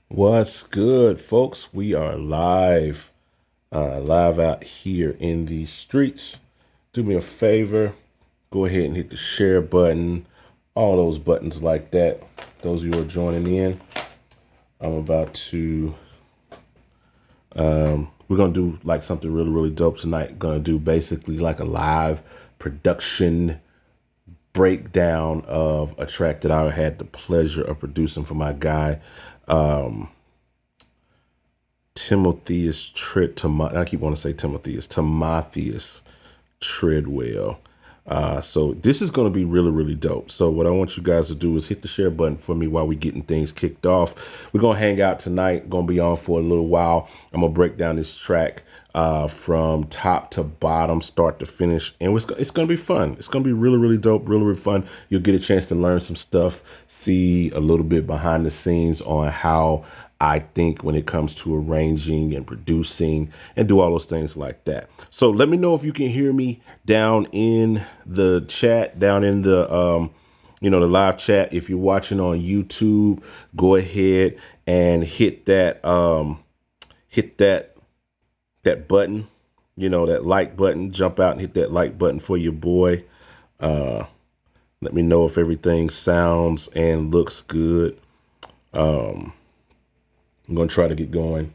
What's good, folks? We are live out here in the streets. Do me a favor, go ahead and hit the share button, all those buttons like that. Those of you who are joining in, I'm about to, we're going to do like something really, really dope tonight. Going to do basically like a live production breakdown of a track that I had the pleasure of producing for my guy, Timotheus I keep wanting to say Timotheus Treadwell. So this is going to be really, really dope. So what I want you guys to do is hit the share button for me while we getting things kicked off. We're going to hang out tonight, going to be on for a little while. I'm going to break down this track from top to bottom, start to finish. And it's going to be fun. It's going to be really, really dope, really, really fun. You'll get a chance to learn some stuff, see a little bit behind the scenes on how I think when it comes to arranging and producing and do all those things like that. So let me know if you can hear me down in the chat, down in the, the live chat. If you're watching on YouTube, go ahead and hit that button, that like button, jump out and hit that like button for your boy. Let me know if everything sounds and looks good. I'm going to try to get going.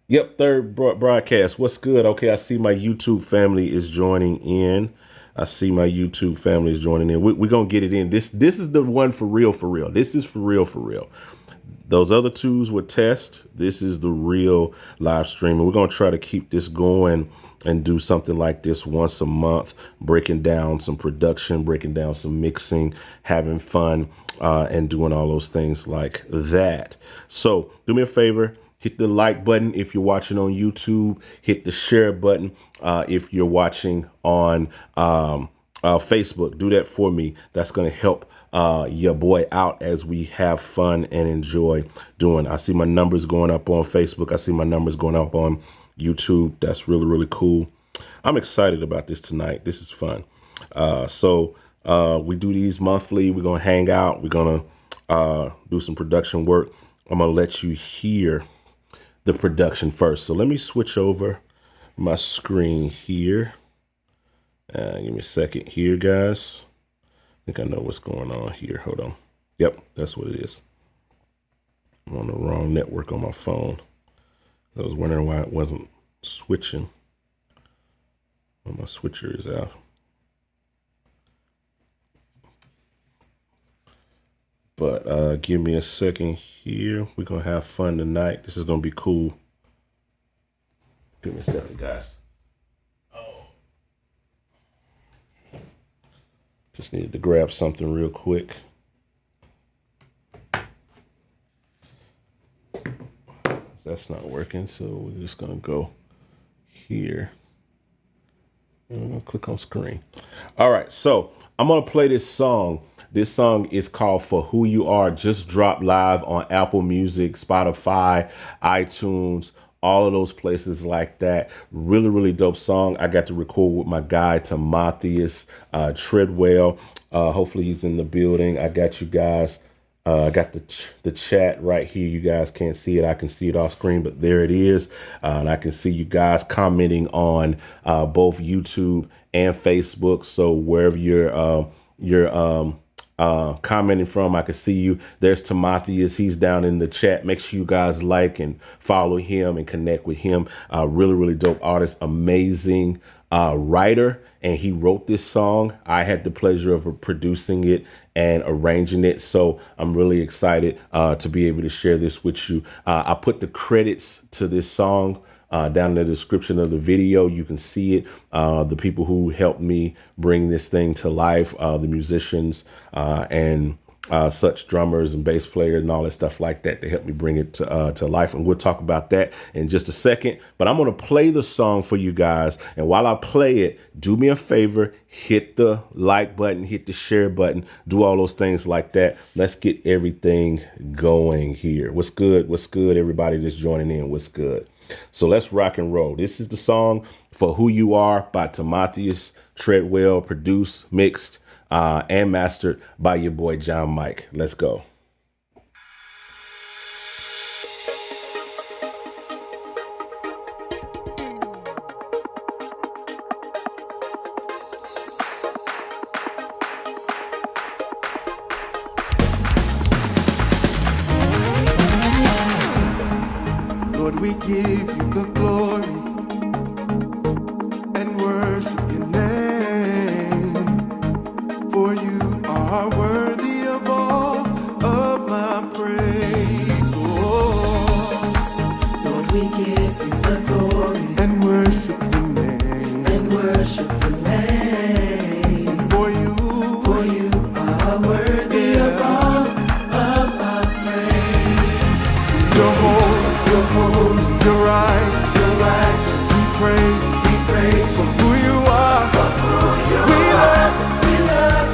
Yep, third broadcast. What's good? Okay, I see my YouTube family is joining in. We're going to get it in. This is the one for real, for real. This is for real, for real. Those other twos were test. This is the real live stream. And we're going to try to keep this going and do something like this once a month, breaking down some production, breaking down some mixing, having fun, and doing all those things like that. So do me a favor, hit the like button if you're watching on YouTube, hit the share button if you're watching on Facebook. Do that for me. That's going to help your boy out as we have fun and enjoy doing. I see my numbers going up on Facebook. I see my numbers going up on YouTube. That's really, really cool. I'm excited about this tonight. This is fun. So we do these monthly. We're going to hang out. We're going to do some production work. I'm going to let you hear the production first. So let me switch over my screen here. Give me a second here, guys. I think I know what's going on here. Hold on. Yep, that's what it is. I'm on the wrong network on my phone. I was wondering why it wasn't switching. Well, my switcher is out. But give me a second here. We're going to have fun tonight. This is going to be cool. Give me a second, guys. Oh. Just needed to grab something real quick. That's not working, so we're just going to go here. I'm going to click on screen. All right, so I'm going to play this song. This song is called For Who You Are. Just dropped live on Apple Music, Spotify, iTunes, all of those places like that. Really, really dope song. I got to record with my guy, Timotheus Treadwell. Hopefully he's in the building. I got you guys. I got the chat right here. You guys can't see it. I can see it off screen, but there it is. And I can see you guys commenting on both YouTube and Facebook. So wherever you're commenting from, I can see you. There's Timotheus. He's down in the chat. Make sure you guys like and follow him and connect with him. Really, really dope artist, amazing writer. And he wrote this song. I had the pleasure of producing it and arranging it. So I'm really excited to be able to share this with you. I put the credits to this song down in the description of the video. You can see it. The people who helped me bring this thing to life, the musicians and such drummers and bass players and all that stuff like that. They helped me bring it to life. And we'll talk about that in just a second. But I'm going to play the song for you guys. And while I play it, do me a favor, hit the like button, hit the share button, do all those things like that. Let's get everything going here. What's good? What's good? Everybody that's joining in, what's good? So let's rock and roll. This is the song For Who You Are by Timotheus Treadwell, produced, mixed, and mastered by your boy John Mike. Let's go. Lord, we give you the glory and worship your name, for you are worthy of all of my praise. Oh, Lord, we give you the glory and worship your name, and worship your name, for you are worthy of all of our praise. you're holy, you're right, You're righteous, we praise we praise for you. who you are. We love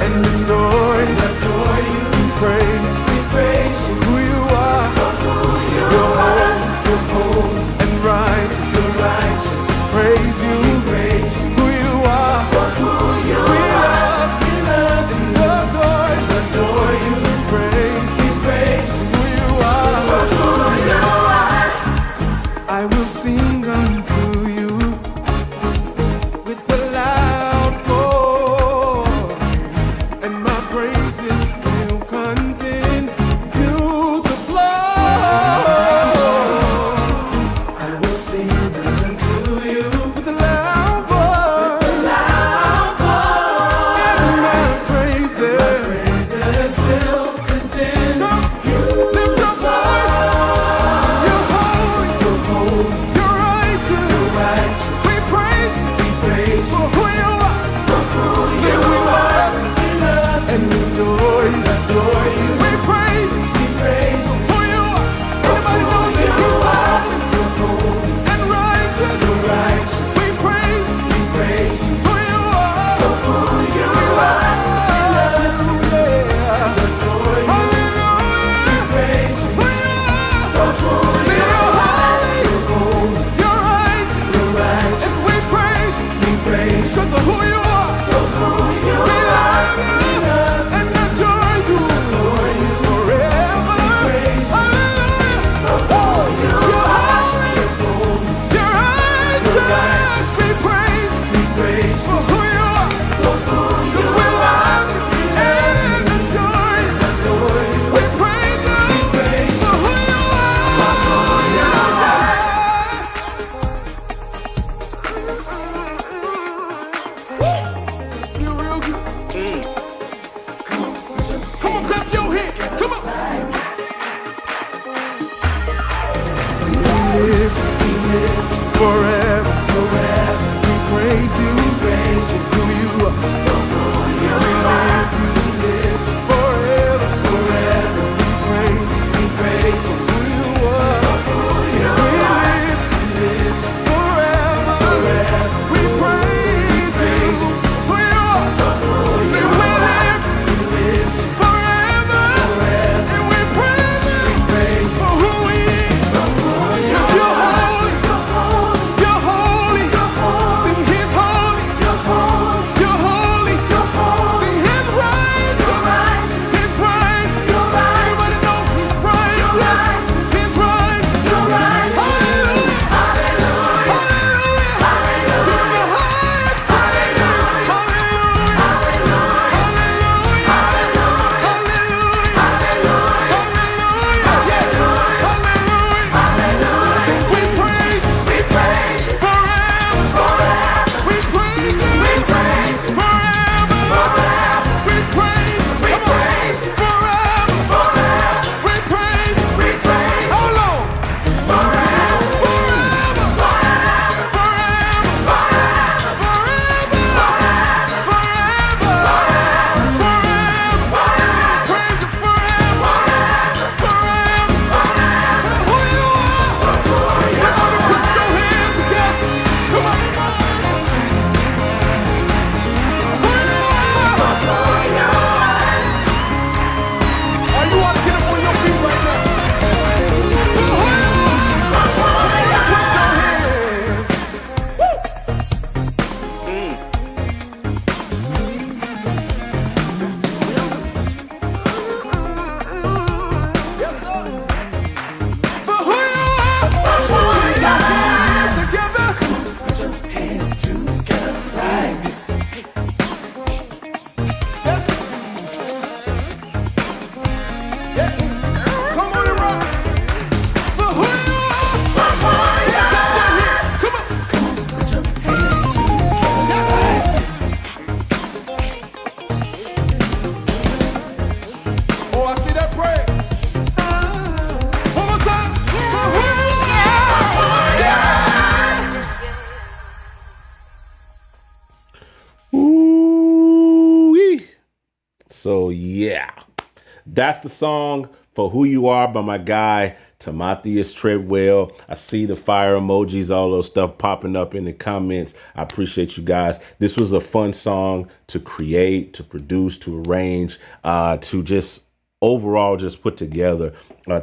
and adore you. We praise you. who you are. You're holy and right. You're righteous, Praise you, praise you. who you are. We love and adore you. We praise who you are. I will sing unto you with a loud voice, and my praises will continue to flow. I will sing unto you With a loud voice, and my praises. praises will continue. Lift your voice. You're holy, you're righteous. Righteous, We praise we praise for who you are. Say we love and adore you. We praise who you are. Anybody know that He's holy and righteous? We praise who you are. We love you. Yeah. Hallelujah. Who you are. Say you're holy, you're righteous, and we praise because of who you are. We love you and adore you forever. Hallelujah. You're holy, you're righteous. We praise for who you are. 'Cause we love you and adore you. We praise you for who you are. You're real good. Come on, clap your hands. Come on. We live forever. We praise you. Who you are. We live forever. We praise who you are. We live forever. We praise who you are. Say we live forever. And we praise for who he is. If you're holy, you're holy. Sing He's holy. So yeah, that's the song for Who You Are by my guy, Timotheus Treadwell. I see the fire emojis, all those stuff popping up in the comments. I appreciate you guys. This was a fun song to create, to produce, to arrange, to just overall just put together.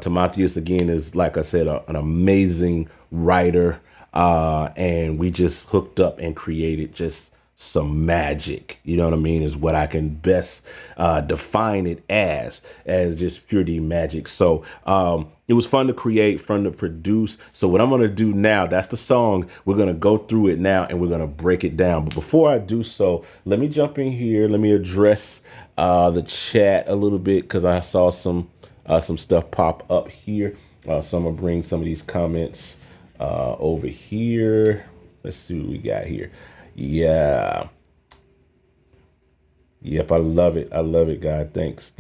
Timotheus, again, is, like I said, an amazing writer. And we just hooked up and created just some magic, you know what I mean, is what I can best define it as just pure D magic. So it was fun to create, fun to produce. So what I'm going to do now, that's the song. We're going to go through it now and we're going to break it down. But before I do so, let me jump in here. Let me address the chat a little bit because I saw some stuff pop up here. So I'm going to bring some of these comments over here. Let's see what we got here. Yeah. Yep, I love it. I love it, guys. Thanks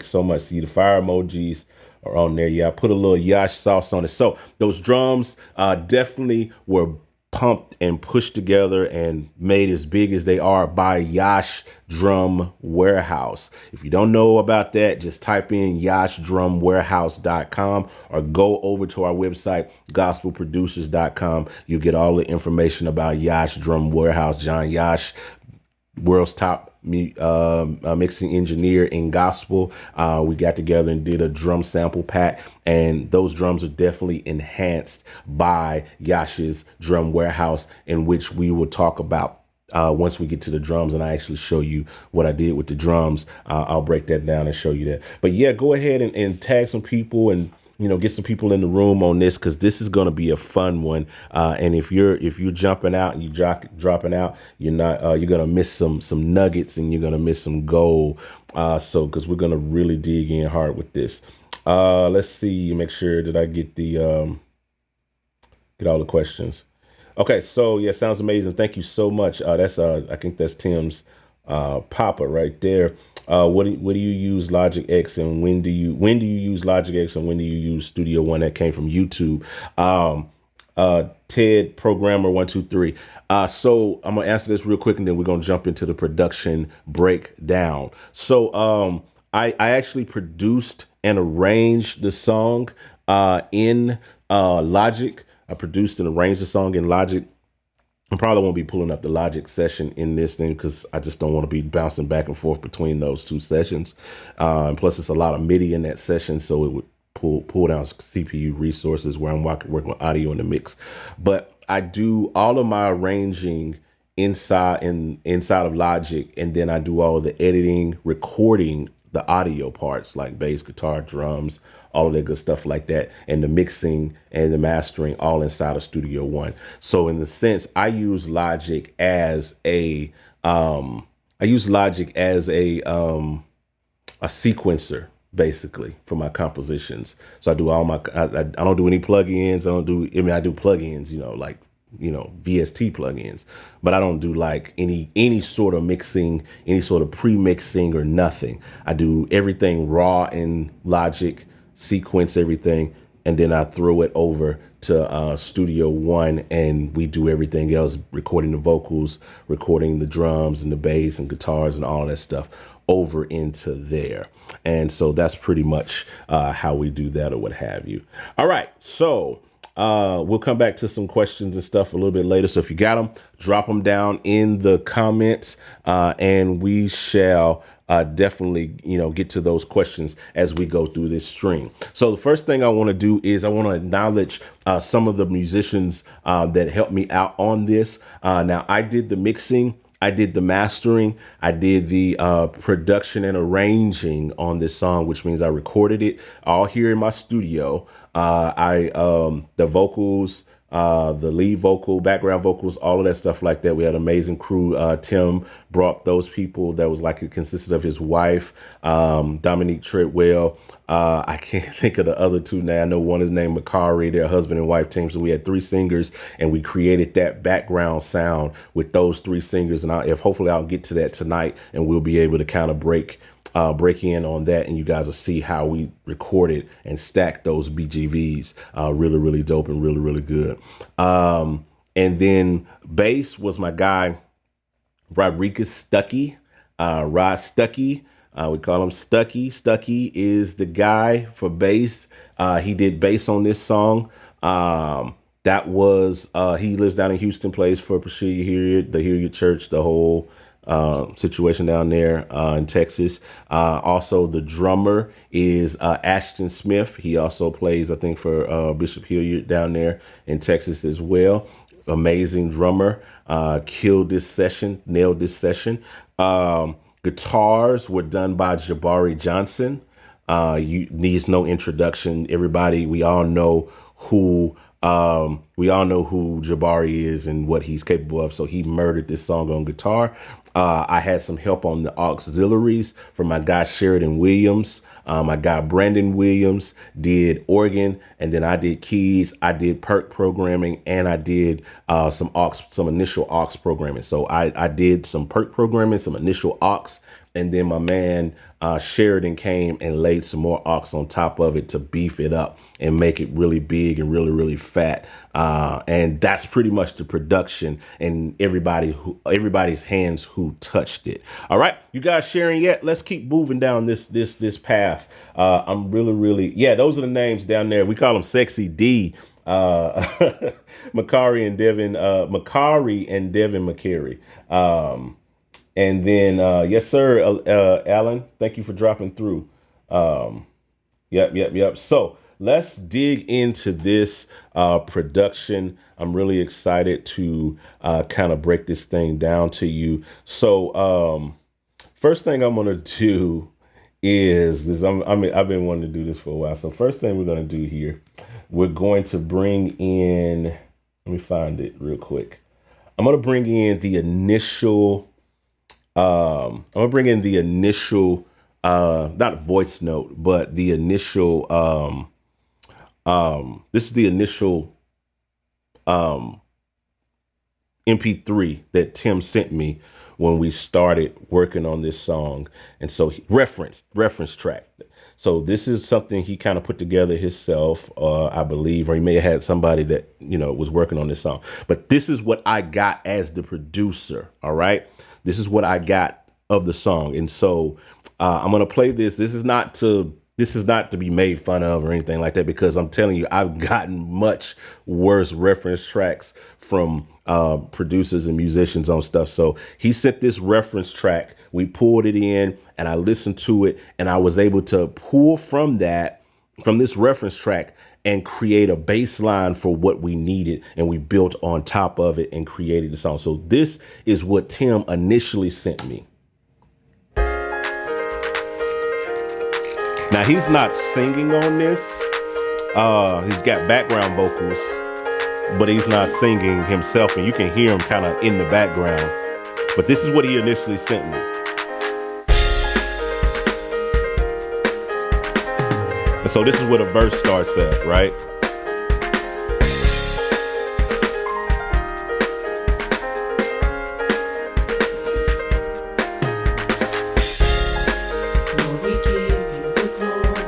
so much. See, the fire emojis are on there. Yeah, I put a little Yash sauce on it. So those drums definitely were pumped and pushed together and made as big as they are by Yash Drum Warehouse. If you don't know about that, just type in yashdrumwarehouse.com or go over to our website, gospelproducers.com. You get all the information about Yash Drum Warehouse. John Yash, world's top mixing engineer in gospel. We got together and did a drum sample pack, and those drums are definitely enhanced by Yash's Drum Warehouse, in which we will talk about once we get to the drums and I actually show you what I did with the drums. I'll break that down and show you that. But yeah, go ahead and tag some people and get some people in the room on this, because this is going to be a fun one. And if you're jumping out and you dropping out, you're going to miss some nuggets and you're going to miss some gold. So because we're going to really dig in hard with this. Let's see, make sure that I get get all the questions. Okay, so yeah, sounds amazing. Thank you so much. That's I think that's Tim's Papa right there. What do you use Logic X, and when do you use Logic X, and when do you use Studio One? That came from YouTube. Ted Programmer 123. So I'm gonna answer this real quick, and then we're gonna jump into the production breakdown. So I actually produced and arranged the song in Logic. I produced and arranged the song in Logic. I probably won't be pulling up the Logic session in this thing because I just don't want to be bouncing back and forth between those two sessions. And plus, it's a lot of MIDI in that session, so it would pull down CPU resources where I'm working with audio in the mix. But I do all of my arranging inside of Logic, and then I do all of the editing, recording the audio parts like bass, guitar, drums, all of that good stuff like that, and the mixing and the mastering all inside of Studio One. So in the sense, I use Logic as a sequencer basically for my compositions. So I do all my I don't do any plugins. I do plugins, like VST plugins, but I don't do like any sort of mixing, any sort of pre-mixing or nothing. I do everything raw in Logic, sequence everything, and then I throw it over to Studio One, and we do everything else, recording the vocals, recording the drums and the bass and guitars and all that stuff over into there. And so that's pretty much how we do that, or what have you. All right, so we'll come back to some questions and stuff a little bit later. So if you got them, drop them down in the comments, and we shall definitely, get to those questions as we go through this stream. So the first thing I want to do is I want to acknowledge some of the musicians that helped me out on this. Now, I did the mixing, I did the mastering, I did the production and arranging on this song, which means I recorded it all here in my studio. The vocals, the lead vocal, background vocals, all of that stuff like that. We had an amazing crew. Tim brought those people that was like, it consisted of his wife, Dominique Treadwell. I can't think of the other two now. I know one is named Makari, their husband and wife team. So we had three singers, and we created that background sound with those three singers. And hopefully I'll get to that tonight, and we'll be able to kind of break in on that, and you guys will see how we recorded and stacked those BGVs. Really, really dope and really, really good. And then bass was my guy, Rodriguez Stuckey, Rod Stuckey. We call him Stuckey. Stuckey is the guy for bass. He did bass on this song. That was he lives down in Houston, plays for the Hilliard Church, the whole situation down there in Texas. Also, the drummer is Ashton Smith. He also plays, I think, for Bishop Hilliard down there in Texas as well. Amazing drummer. Nailed this session. Guitars were done by Jabari Johnson. Needs no introduction. Everybody, we all know who Jabari is and what he's capable of. So he murdered this song on guitar. I had some help on the auxiliaries from my guy Sheriden Williams. My guy Brandon Williams did organ, and then I did keys. I did Perc Programming, and I did some initial aux programming. So I did some Perc Programming, some initial aux, and then my man Sheridan came and laid some more aux on top of it to beef it up and make it really big and really, really fat. And that's pretty much the production and everybody's hands who touched it. All right, you guys sharing yet? Let's keep moving down this path. I'm really, yeah, those are the names down there. We call them Sexy D. Makari and Devin McCary. And then, yes, sir, Alan, thank you for dropping through. Yep. So let's dig into this production. I'm really excited to kind of break this thing down to you. So first thing I'm going to do is this. I've been wanting to do this for a while. So first thing we're going to do here, we're going to bring in, let me find it real quick. I'm going to bring in the initial not voice note, but the initial, this is the initial, MP3 that Tim sent me when we started working on this song. And so reference track. So this is something he kind of put together himself, I believe, or he may have had somebody that, was working on this song. But this is what I got as the producer. All right. This is what I got of the song. And so I'm going to play this. This is not to be made fun of or anything like that, because I'm telling you, I've gotten much worse reference tracks from producers and musicians on stuff. So he sent this reference track. We pulled it in and I listened to it, and I was able to pull from this reference track and create a bass line for what we needed. And we built on top of it and created the song. So this is what Tim initially sent me. Now, he's not singing on this. He's got background vocals, but he's not singing himself. And you can hear him kind of in the background. But this is what he initially sent me. And so this is where the verse starts at, right? Lord, we give you the glory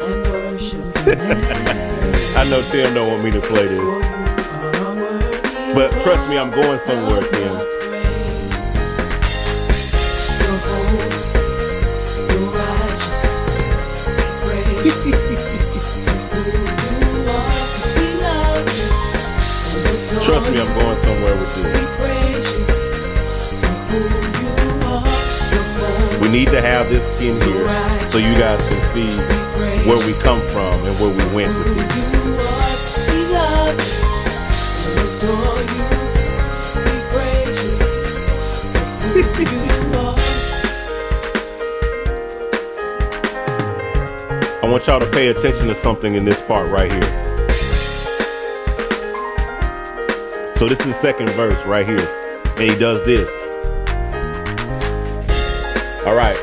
and worship your name. I know Tim don't want me to play this, but trust me, I'm going somewhere, Tim. Trust me, I'm going somewhere with you. We need to have this in here so you guys can see where we come from and where we went with this. I want y'all to pay attention to something in this part right here. So this is the second verse right here. And he does this. All right.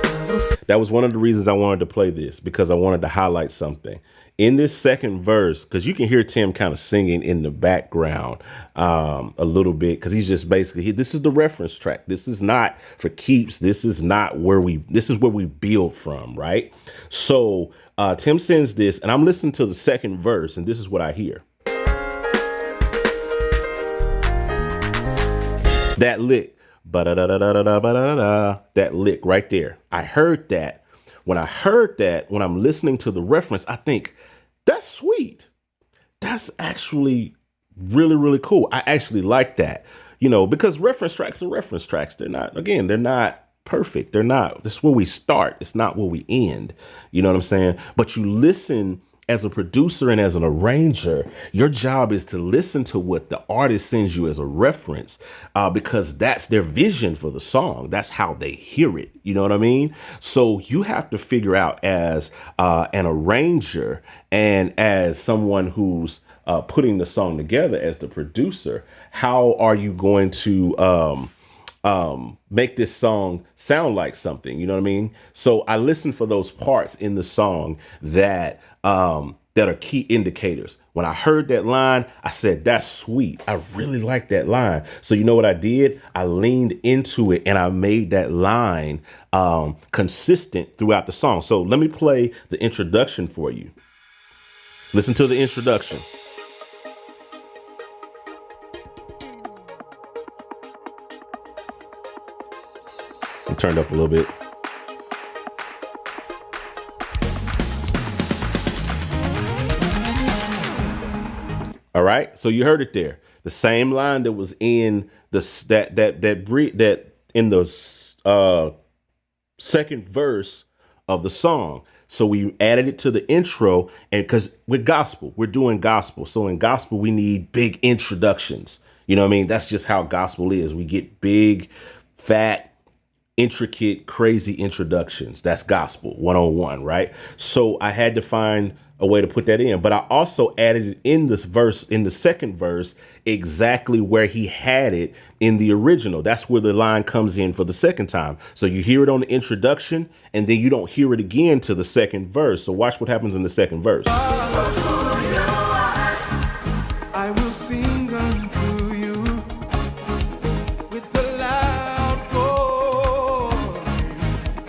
That was one of the reasons I wanted to play this, because I wanted to highlight something. In this second verse, because you can hear Tim kind of singing in the background a little bit, because he's just basically, this is the reference track. This is not for keeps. This is where we build from, right? So Tim sends this, and I'm listening to the second verse, and this is what I hear. That lick, ba-da-da-da-da-da-da-da-da, that lick right there. I heard that. When I heard that, when I'm listening to the reference, I think that's sweet. That's actually really, really cool. I actually like that, because reference tracks are reference tracks. They're not perfect. They're not, this is where we start. It's not where we end. You know what I'm saying? But you listen as a producer and as an arranger, your job is to listen to what the artist sends you as a reference, because that's their vision for the song. That's how they hear it. You know what I mean? So you have to figure out as an arranger and as someone who's putting the song together as the producer, how are you going to make this song sound like something, you know what I mean? So I listen for those parts in the song that are key indicators. When I heard that line, I said, that's sweet. I really like that line. So you know what I did? I leaned into it and I made that line consistent throughout the song. So let me play the introduction for you. Listen to the introduction. I'm turned up a little bit. All right, so you heard it there. The same line that was in the in the second verse of the song. So we added it to the intro, and because we're gospel, we're doing gospel. So in gospel, we need big introductions. You know what I mean? That's just how gospel is. We get big, fat, intricate, crazy introductions. That's gospel 101, right? So I had to find a way to put that in, but I also added it in this verse, in the second verse, exactly where he had it in the original. That's where the line comes in for the second time. So you hear it on the introduction and then you don't hear it again to the second verse. So watch what happens in the second verse. I will sing unto you with a loud voice.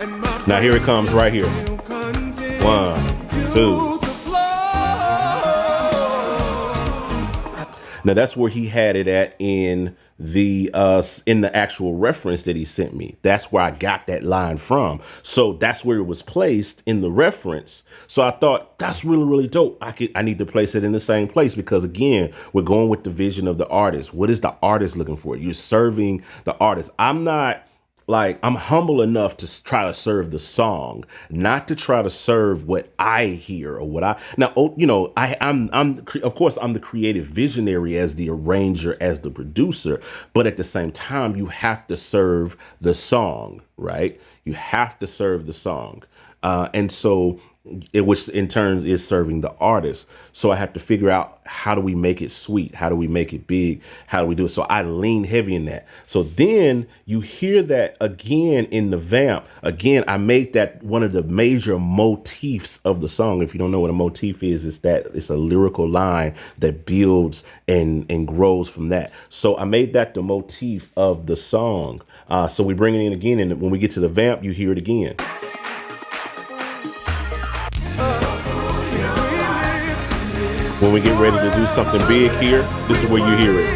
And my Now here it comes right here. praise will continue 1, 2. to flow. Now that's where he had it at in the actual reference that he sent me. That's where I got that line from. So that's where it was placed in the reference. So I thought that's really, really dope. I need to place it in the same place because again, we're going with the vision of the artist. What is the artist looking for? You're serving the artist. I'm humble enough to try to serve the song, not to try to serve what I hear or what I'm of course I'm the creative visionary as the arranger, as the producer, but at the same time, you have to serve the song, right? You have to serve the song. And so which in turn is serving the artist. So I have to figure out, how do we make it sweet? How do we make it big? How do we do it? So I lean heavy in that. So then you hear that again in the vamp. Again, I made that one of the major motifs of the song. If you don't know what a motif is, it's a lyrical line that builds and grows from that. So I made that the motif of the song. So we bring it in again. And when we get to the vamp, you hear it again. When we get ready to do something big here, this is where you hear it.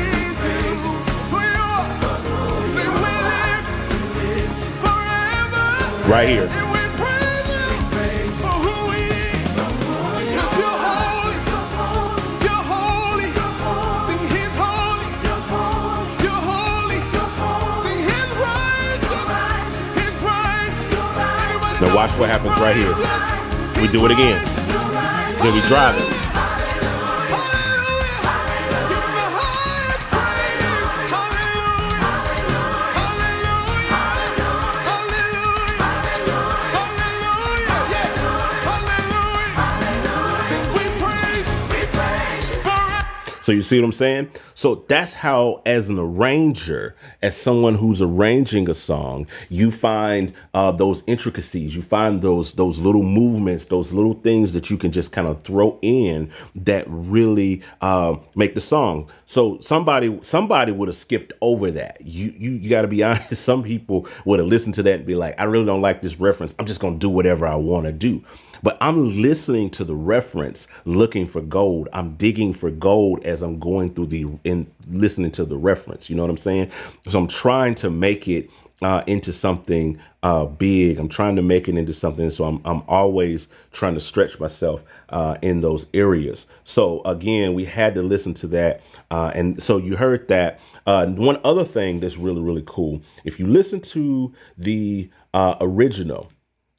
Right here. Now watch what happens right here. We do it again. Then we drive it. So you see what I'm saying? So that's how, as an arranger, as someone who's arranging a song, you find those intricacies, you find those little movements, those little things that you can just kind of throw in that really make the song. So somebody would have skipped over that. You got to be honest. Some people would have listened to that and be like, I really don't like this reference. I'm just going to do whatever I want to do. but I'm listening to the reference, looking for gold. I'm digging for gold as I'm going through listening to the reference. You know what I'm saying? So I'm trying to make it into something big. I'm trying to make it into something. So I'm always trying to stretch myself in those areas. So again, we had to listen to that. And so you heard that. One other thing that's really, really cool. If you listen to the original,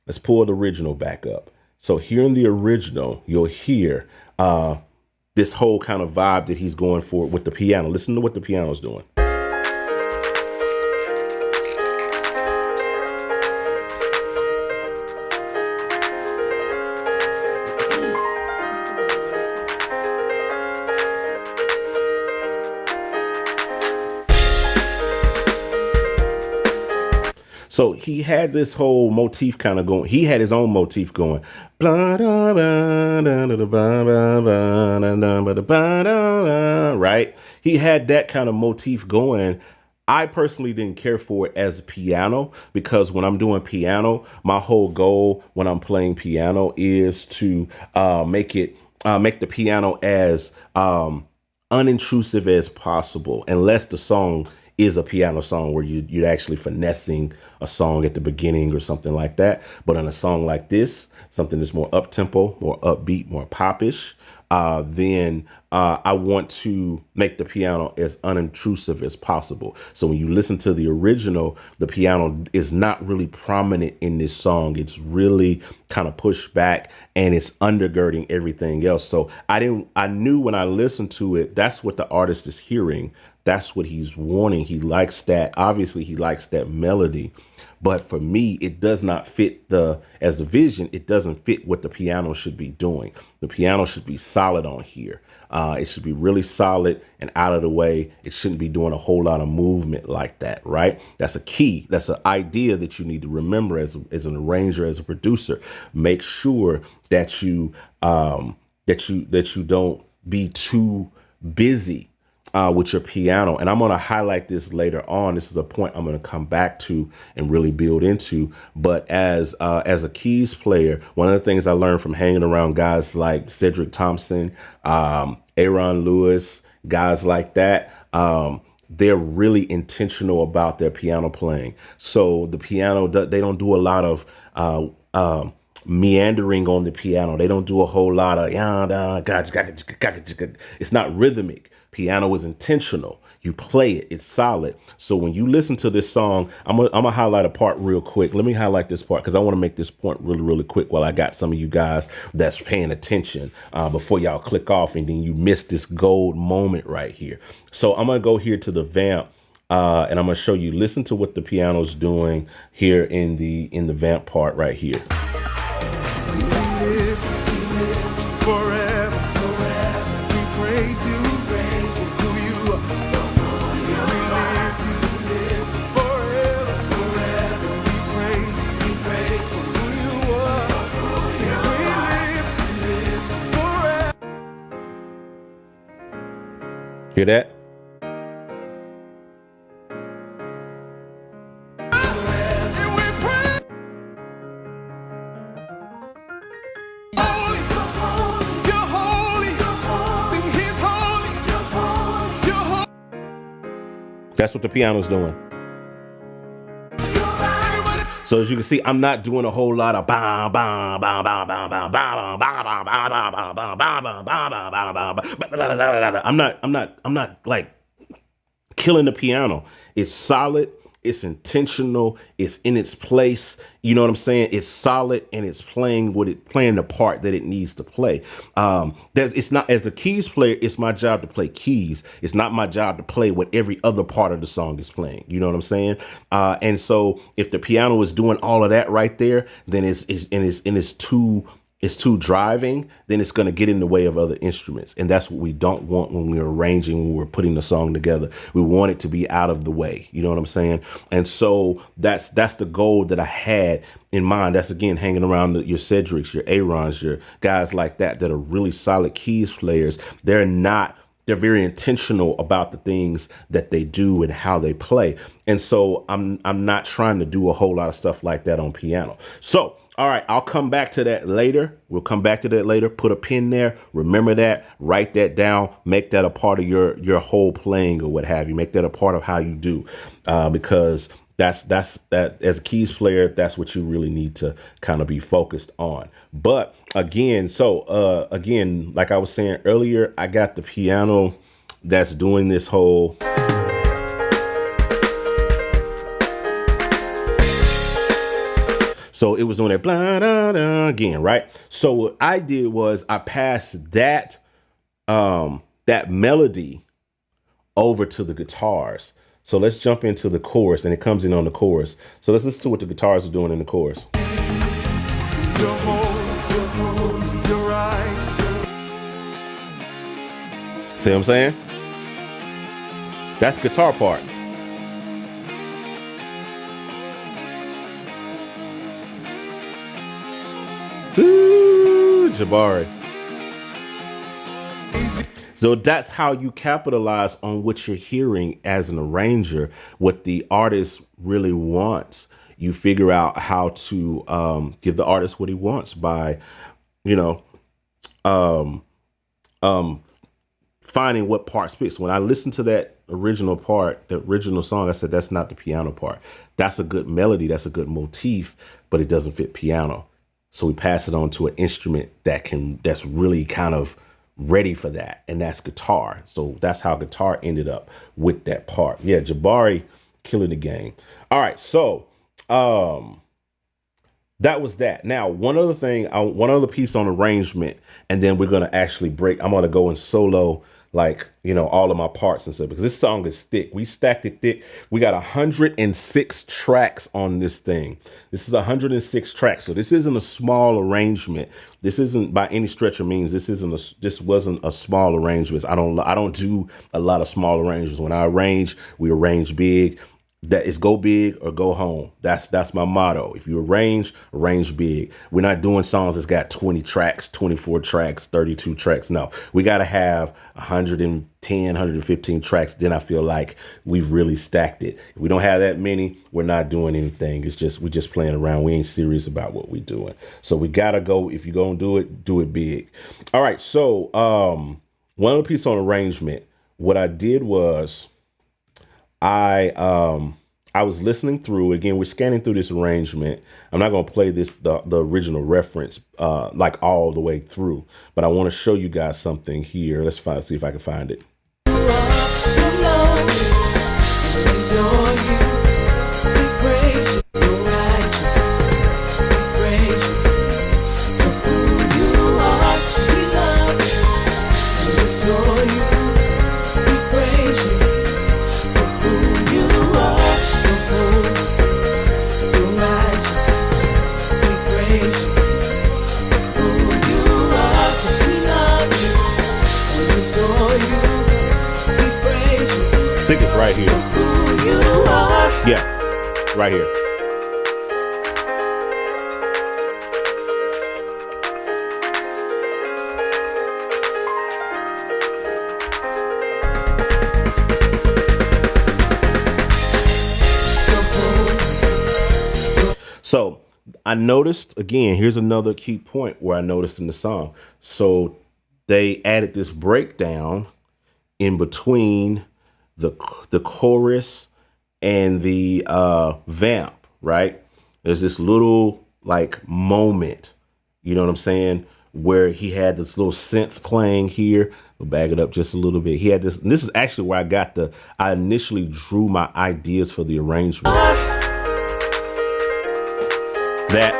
let's pull the original back up. So here in the original, you'll hear this whole kind of vibe that he's going for with the piano. Listen to what the piano's doing. So he had this whole motif kind of going. He had his own motif going. Right? He had that kind of motif going. I personally didn't care for it as a piano because when I'm doing piano, my whole goal when I'm playing piano is to make the piano as unintrusive as possible, unless the song is a piano song where you're actually finessing a song at the beginning or something like that. But on a song like this, something that's more up-tempo, more upbeat, more popish, then I want to make the piano as unintrusive as possible. So when you listen to the original, the piano is not really prominent in this song. It's really kind of pushed back and it's undergirding everything else. So I knew when I listened to it, that's what the artist is hearing. That's what he's wanting. He likes that. Obviously, he likes that melody. But for me, it does not fit as a vision. It doesn't fit what the piano should be doing. The piano should be solid on here. It should be really solid and out of the way. It shouldn't be doing a whole lot of movement like that, right? That's a key. That's an idea that you need to remember as an arranger, as a producer. Make sure that you don't be too busy with your piano. And I'm going to highlight this later on. This is a point I'm going to come back to and really build into. But as a keys player, one of the things I learned from hanging around guys like Cedric Thompson, Aaron Lewis, guys like that, they're really intentional about their piano playing. So the piano, they don't do a lot of meandering on the piano. They don't do a whole lot of it's not rhythmic. Piano is intentional. You play it. It's solid. So when you listen to this song, I'm gonna highlight a part real quick. Let me highlight this part because I want to make this point really, really quick while I got some of you guys that's paying attention before y'all click off and then you miss this gold moment right here. So I'm gonna go here to the vamp and I'm gonna show you. Listen to what the piano's doing here in the vamp part right here. Hear that? That's what the piano's doing. So as you can see, I'm not doing a whole lot of I'm not like killing the piano. It's solid. It's intentional. It's in its place. You know what I'm saying? It's solid and it's playing the part that it needs to play. It's not, as the keys player, it's my job to play keys. It's not my job to play what every other part of the song is playing. You know what I'm saying? And so if the piano is doing all of that right there, then it's too driving, then it's going to get in the way of other instruments. And that's what we don't want when we're arranging, when we're putting the song together. We want it to be out of the way. You know what I'm saying? And so that's the goal that I had in mind. That's, again, hanging around your Cedrics, your Aarons, your guys like that are really solid keys players. They're very intentional about the things that they do and how they play. And so I'm not trying to do a whole lot of stuff like that on piano. So all right, I'll come back to that later. We'll come back to that later. Put a pin there. Remember that. Write that down. Make that a part of your whole playing or what have you. Make that a part of how you do, because that's as a keys player, that's what you really need to kind of be focused on. But again, again, like I was saying earlier, I got the piano that's doing this whole. So it was doing that blah, da, da, again, right? So what I did was I passed that that melody over to the guitars. So let's jump into the chorus, and it comes in on the chorus. So let's listen to what the guitars are doing in the chorus. You're holy, you're right. See what I'm saying? That's guitar parts. Ooh, Jabari. So that's how you capitalize on what you're hearing as an arranger, what the artist really wants. You figure out how to give the artist what he wants by, finding what parts fits. When I listened to that original part, the original song, I said, that's not the piano part. That's a good melody. That's a good motif, but it doesn't fit piano. So we pass it on to an instrument that's really kind of ready for that, and that's guitar. So that's how guitar ended up with that part. Yeah, Jabari killing the game. All right, so that was that. Now, one other piece on arrangement, and then we're gonna actually break. I'm gonna go in solo, like all of my parts and stuff, because this song is thick. We stacked it thick. We got 106 tracks on this thing. This is 106 tracks, so this isn't a small arrangement. This isn't by any stretch of means. This wasn't a small arrangement. I don't do a lot of small arrangements. When I arrange, we arrange big. That is go big or go home. That's my motto. If you arrange big. We're not doing songs that's got 20 tracks, 24 tracks, 32 tracks. No, we got to have 110, 115 tracks. Then I feel like we've really stacked it. If we don't have that many, we're not doing anything. We're just playing around. We ain't serious about what we're doing. So we got to go. If you're going to do it big. All right. So one other piece on arrangement, what I did was I was listening through, again, we're scanning through this arrangement. I'm not going to play the original reference like all the way through, but I want to show you guys something here. Let's see if I can find it. I think it's right here. Yeah, right here. So I noticed, again, here's another key point where I noticed in the song. So they added this breakdown in between the chorus and the vamp, right? There's this little like moment, you know what I'm saying, where he had this little synth playing here. We'll back it up just a little bit. He had this, and this is actually where I initially drew my ideas for the arrangement. That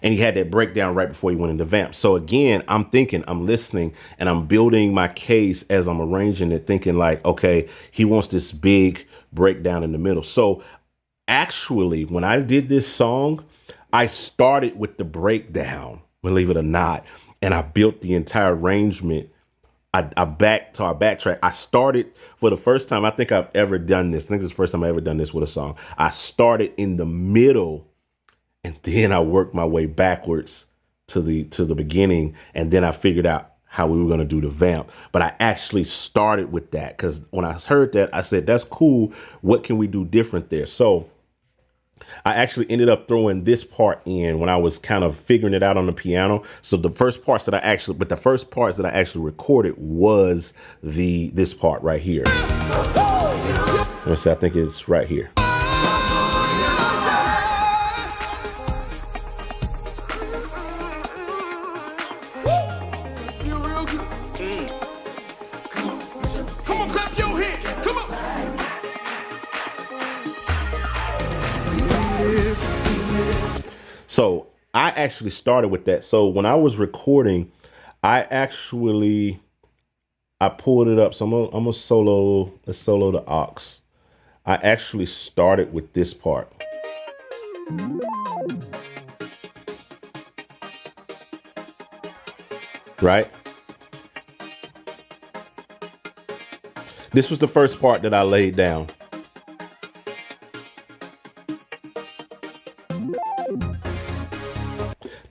and he had that breakdown right before he went into vamp. So again, I'm thinking, I'm listening, and I'm building my case as I'm arranging it, thinking like, okay, he wants this big breakdown in the middle. So actually, when I did this song, I started with the breakdown, believe it or not, and I built the entire arrangement. I backtrack. I started for the first time I think I've ever done this. I think this is the first time I ever done this with a song. I started in the middle, and then I worked my way backwards to the beginning, and then I figured out how we were going to do the vamp. But I actually started with that because when I heard that, I said, that's cool. What can we do different there? So I actually ended up throwing this part in when I was kind of figuring it out on the piano. So the first parts that I actually recorded was this part right here. Let's see, I think it's right here. Feel real good. Come on, clap your hands. Come on. So I actually started with that. So when I was recording, I pulled it up. So I'm gonna solo the aux. I actually started with this part. Right? This was the first part that I laid down.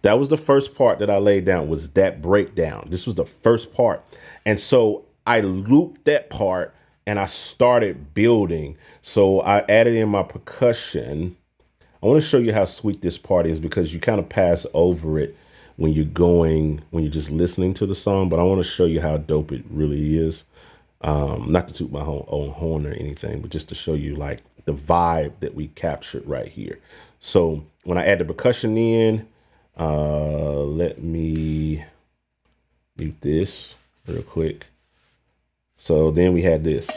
That was the first part that I laid down, was that breakdown. This was the first part. And so I looped that part and I started building. So I added in my percussion. I want to show you how sweet this part is because you kind of pass over it when you're just listening to the song. But I want to show you how dope it really is. Not to toot my own horn or anything, but just to show you like the vibe that we captured right here. So when I add the percussion in, let me mute this real quick. So then we had this.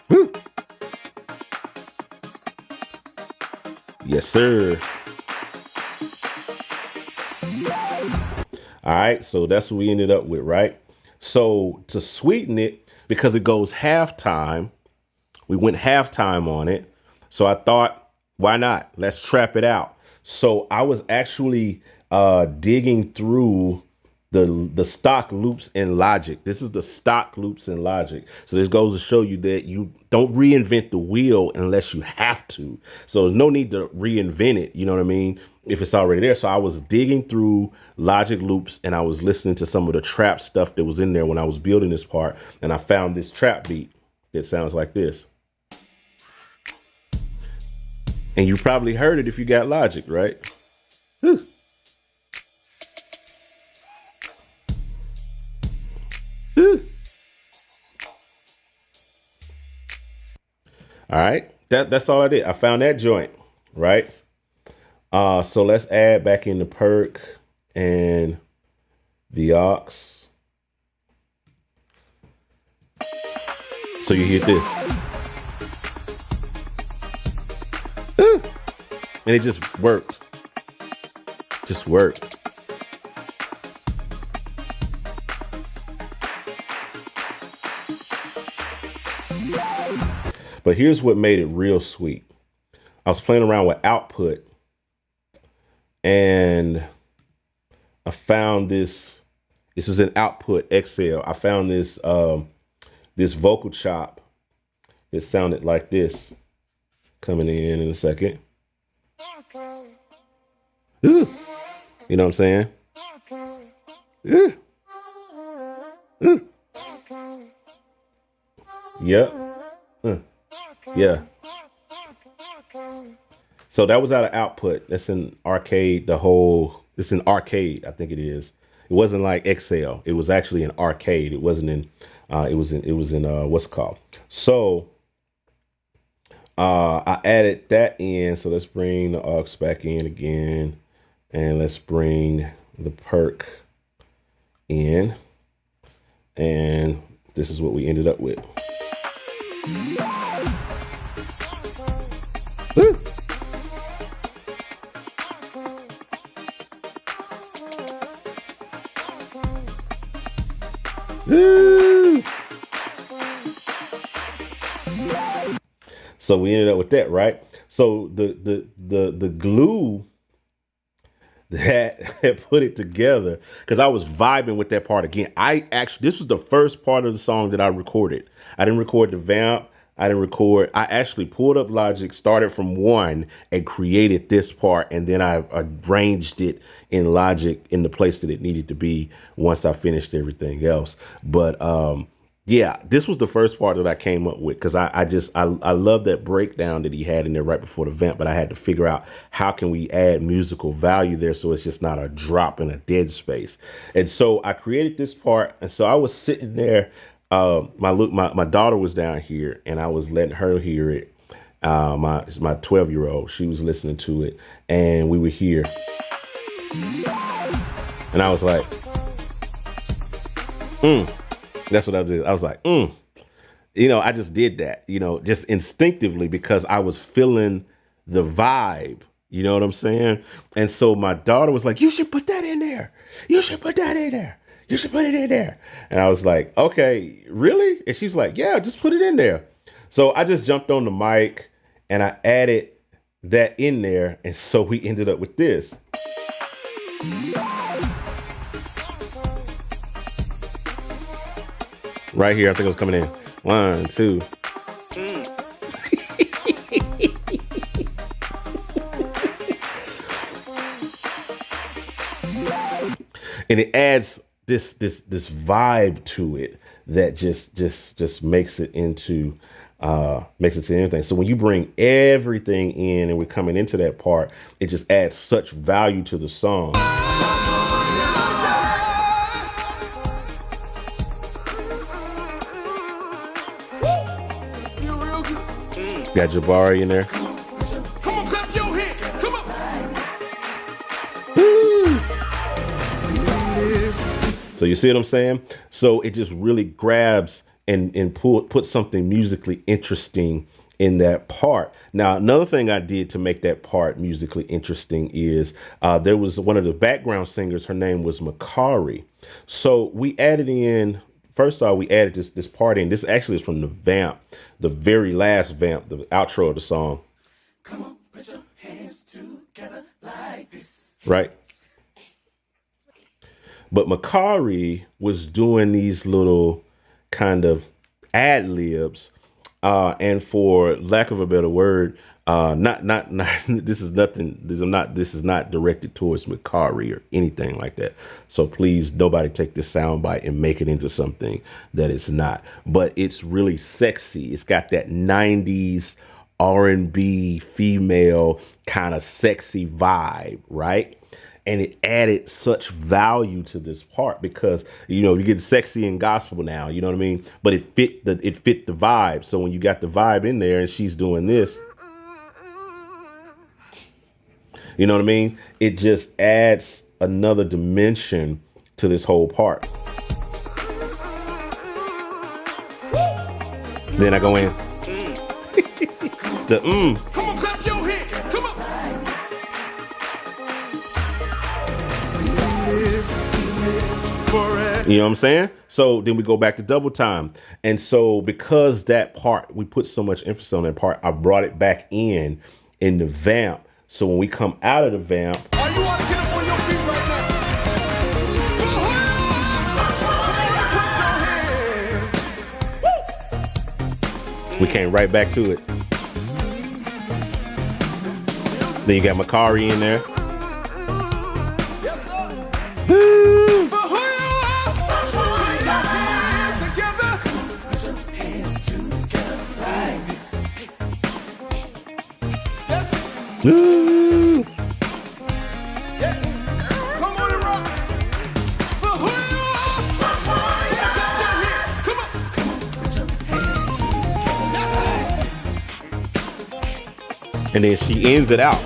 Woo. Yes, sir. All right, so that's what we ended up with, right? So to sweeten it, because it goes halftime, we went halftime on it. So I thought, why not? Let's trap it out. So I was actually digging through the stock loops in Logic. This is the stock loops in Logic. So this goes to show you that you don't reinvent the wheel unless you have to. So there's no need to reinvent it. You know what I mean? If it's already there. So I was digging through Logic loops and I was listening to some of the trap stuff that was in there when I was building this part. And I found this trap beat that sounds like this. And you probably heard it if you got Logic, right? Whew. Whew. All right, that's all I did. I found that joint, right? So let's add back in the perc and the aux. So you hear this. And it just worked. Just worked. But here's what made it real sweet. I was playing around with output and I found this. This is an output XL. I found this this vocal chop that sounded like this. Coming in a second. Ooh. You know what I'm saying? Ooh. Ooh. Yep. Yeah. So that was out of output. That's in arcade. It's in arcade. I think it is. It wasn't like XL. It was actually in arcade. It wasn't in. It was in what's it called? So I added that in. So let's bring the aux back in again, and let's bring the perc in, and this is what we ended up with. Woo. Woo. So we ended up with that, right? So the glue that put it together, because I was vibing with that part again. This was the first part of the song that I recorded. I didn't record the vamp. I didn't record. I actually pulled up Logic, started from one, and created this part, and then I arranged it in Logic in the place that it needed to be once I finished everything else. But yeah, this was the first part that I came up with because I love that breakdown that he had in there right before the vamp, but I had to figure out how can we add musical value there so it's just not a drop in a dead space. And so I created this part, and so I was sitting there. My daughter was down here, and I was letting her hear it. My 12-year-old, she was listening to it, and we were here, and I was like, That's what I did. I was like, I just did that, just instinctively because I was feeling the vibe. You know what I'm saying? And so my daughter was like, you should put that in there. You should put that in there. You should put it in there. And I was like, okay, really? And she's like, yeah, just put it in there. So I just jumped on the mic and I added that in there. And so we ended up with this. Right here, I think it was coming in. 1, 2. And it adds this vibe to it that just makes it into anything. So when you bring everything in and we're coming into that part, it just adds such value to the song. Got Jabari in there. Come on, clap your hands. Come on. So you see what I'm saying? So it just really grabs and put something musically interesting in that part. Now, another thing I did to make that part musically interesting is there was one of the background singers. Her name was Makari. So we added in. First off, we added this part in. This actually is from the vamp, the very last vamp, the outro of the song. Come on, put your hands together like this. Right. But Makari was doing these little kind of ad libs, and for lack of a better word, not this is nothing. This is not directed towards Makari or anything like that. So please, nobody take this soundbite and make it into something that it's not. But it's really sexy. It's got that 90s R&B female kind of sexy vibe, right? And it added such value to this part because, you get sexy in gospel now, you know what I mean? But it fit the vibe. So when you got the vibe in there and she's doing this, you know what I mean? It just adds another dimension to this whole part. Then I go in. The Come on, clap your hands. Come on. You know what I'm saying? So then we go back to double time. And so because that part, we put so much emphasis on that part, I brought it back in the vamp. So when we come out of the vamp, Are you want to get up on your feet right now? Put your hands. we came right back to it. Then you got Makari in there. Yes, sir. Woo! For who you are. Put your hands together like this. Yes. Woo! Yeah. Come on and rock. For who you are. Clap your hands. Come on. Put your hands together like this. And then she ends it out.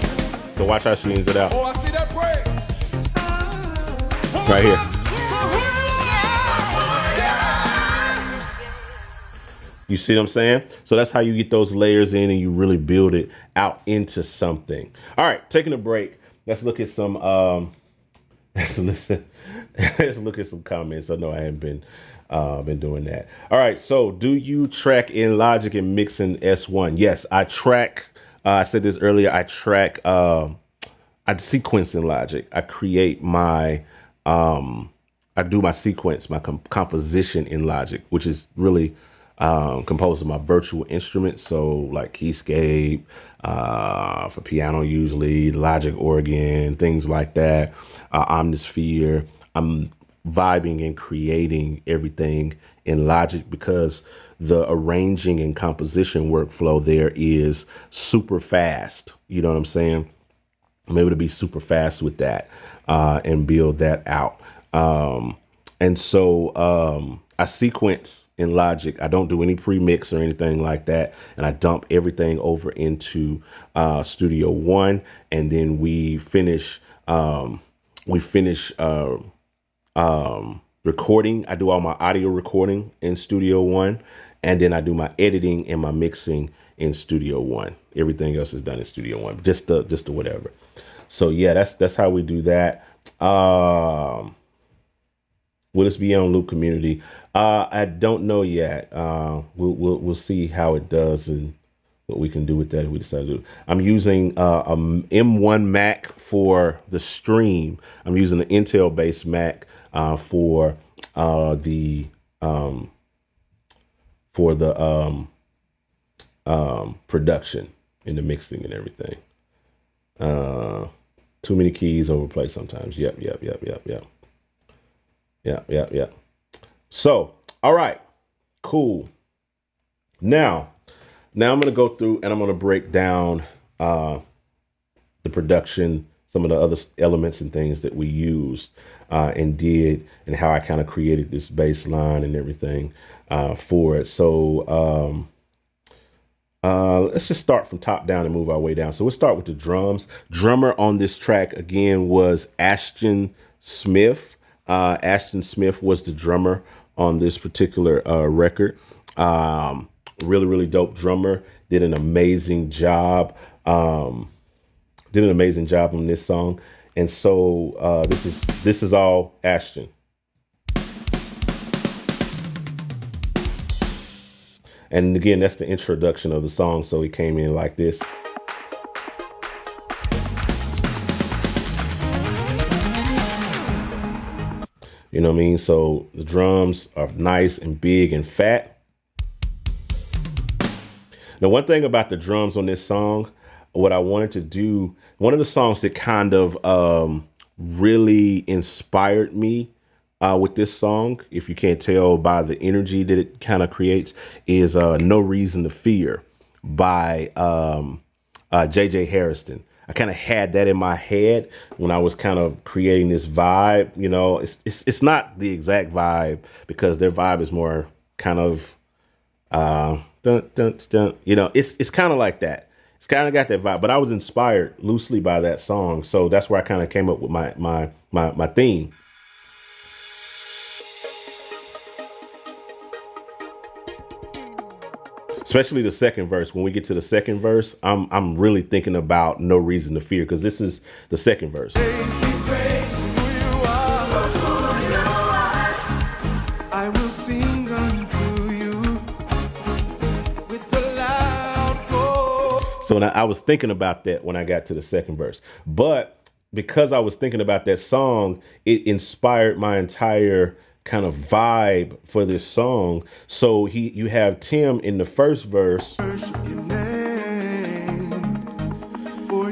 So watch how she ends it out. Oh, I see that break. One more Right here. time. For who you are. You see what I'm saying? So that's how you get those layers in and you really build it out into something. All right, taking a break. Let's look at some let's look at some comments. I know I haven't been doing that. All right, so do you track in Logic and mix in S1? Yes, I track. I said this earlier. I track. I sequence in Logic. I create my. I do my sequence, my composition in Logic, which is really composed of my virtual instruments. So like Keyscape, for piano, usually Logic organ, things like that, Omnisphere. I'm vibing and creating everything in Logic because the arranging and composition workflow there is super fast. You know what I'm saying? I'm able to be super fast with that and build that out. And so I sequence in Logic. I don't do any pre-mix or anything like that. And I dump everything over into Studio One. And then we finish recording. I do all my audio recording in Studio One. And then I do my editing and my mixing in Studio One. Everything else is done in Studio One. Just the whatever. So yeah, that's how we do that. Will this be on Loop Community? I don't know yet. We'll see how it does and what we can do with that if we decide to do. I'm using a M1 Mac for the stream. I'm using an Intel based Mac for the production and the mixing and everything. Too many keys overplay sometimes. Yep. So, all right, cool. Now I'm going to go through and I'm going to break down the production, some of the other elements and things that we used and did, and how I kind of created this bass line and everything for it. So let's just start from top down and move our way down. So we'll start with the drums. Drummer on this track again was Ashton Smith. Ashton Smith was the drummer on this particular record. Really dope drummer. Did an amazing job. On this song. And so this is all Ashton. And again, that's the introduction of the song. So he came in like this. You know what I mean? So the drums are nice and big and fat. Now, one thing about the drums on this song, what I wanted to do, one of the songs that kind of really inspired me with this song, if you can't tell by the energy that it kind of creates, is No Reason to Fear by J.J. Harrison. I kind of had that in my head when I was kind of creating this vibe. You know, it's not the exact vibe because their vibe is more kind of dun, dun, dun, you know, it's kind of like that. It's kind of got that vibe, but I was inspired loosely by that song. So that's where I kind of came up with my theme. Especially the second verse. When we get to the second verse, I'm really thinking about No Reason to Fear, because this is the second verse. I will sing unto you with a loud voice. So I was thinking about that when I got to the second verse. But because I was thinking about that song, it inspired my entire kind of vibe for this song. So you have Tim in the first verse, and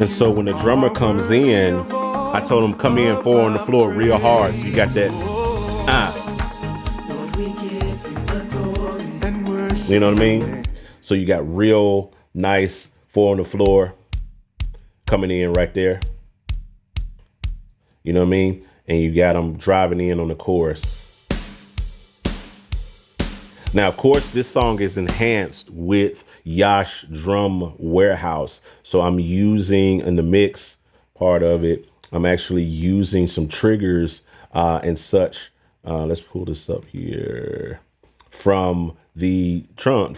so when the drummer comes in, I told him come in 4 on the floor real hard, so you got that you know what I mean? So you got real nice 4 on the floor coming in right there, you know what I mean? And you got them driving in on the chorus. Now, of course, this song is enhanced with Yash Drum Warehouse. So I'm using, in the mix part of it, I'm actually using some triggers and such. Let's pull this up here from the drum.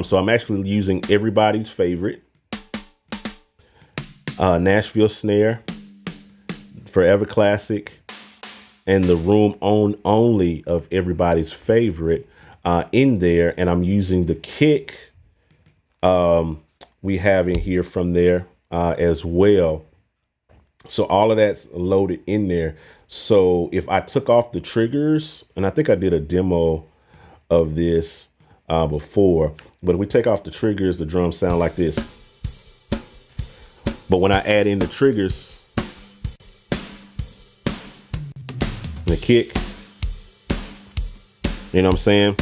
So I'm actually using everybody's favorite Nashville snare, Forever Classic, and the room only of everybody's favorite in there. And I'm using the kick we have in here from there as well. So all of that's loaded in there. So if I took off the triggers, and I think I did a demo of this, before. But if we take off the triggers, the drums sound like this. But when I add in the triggers, the kick, you know what I'm saying?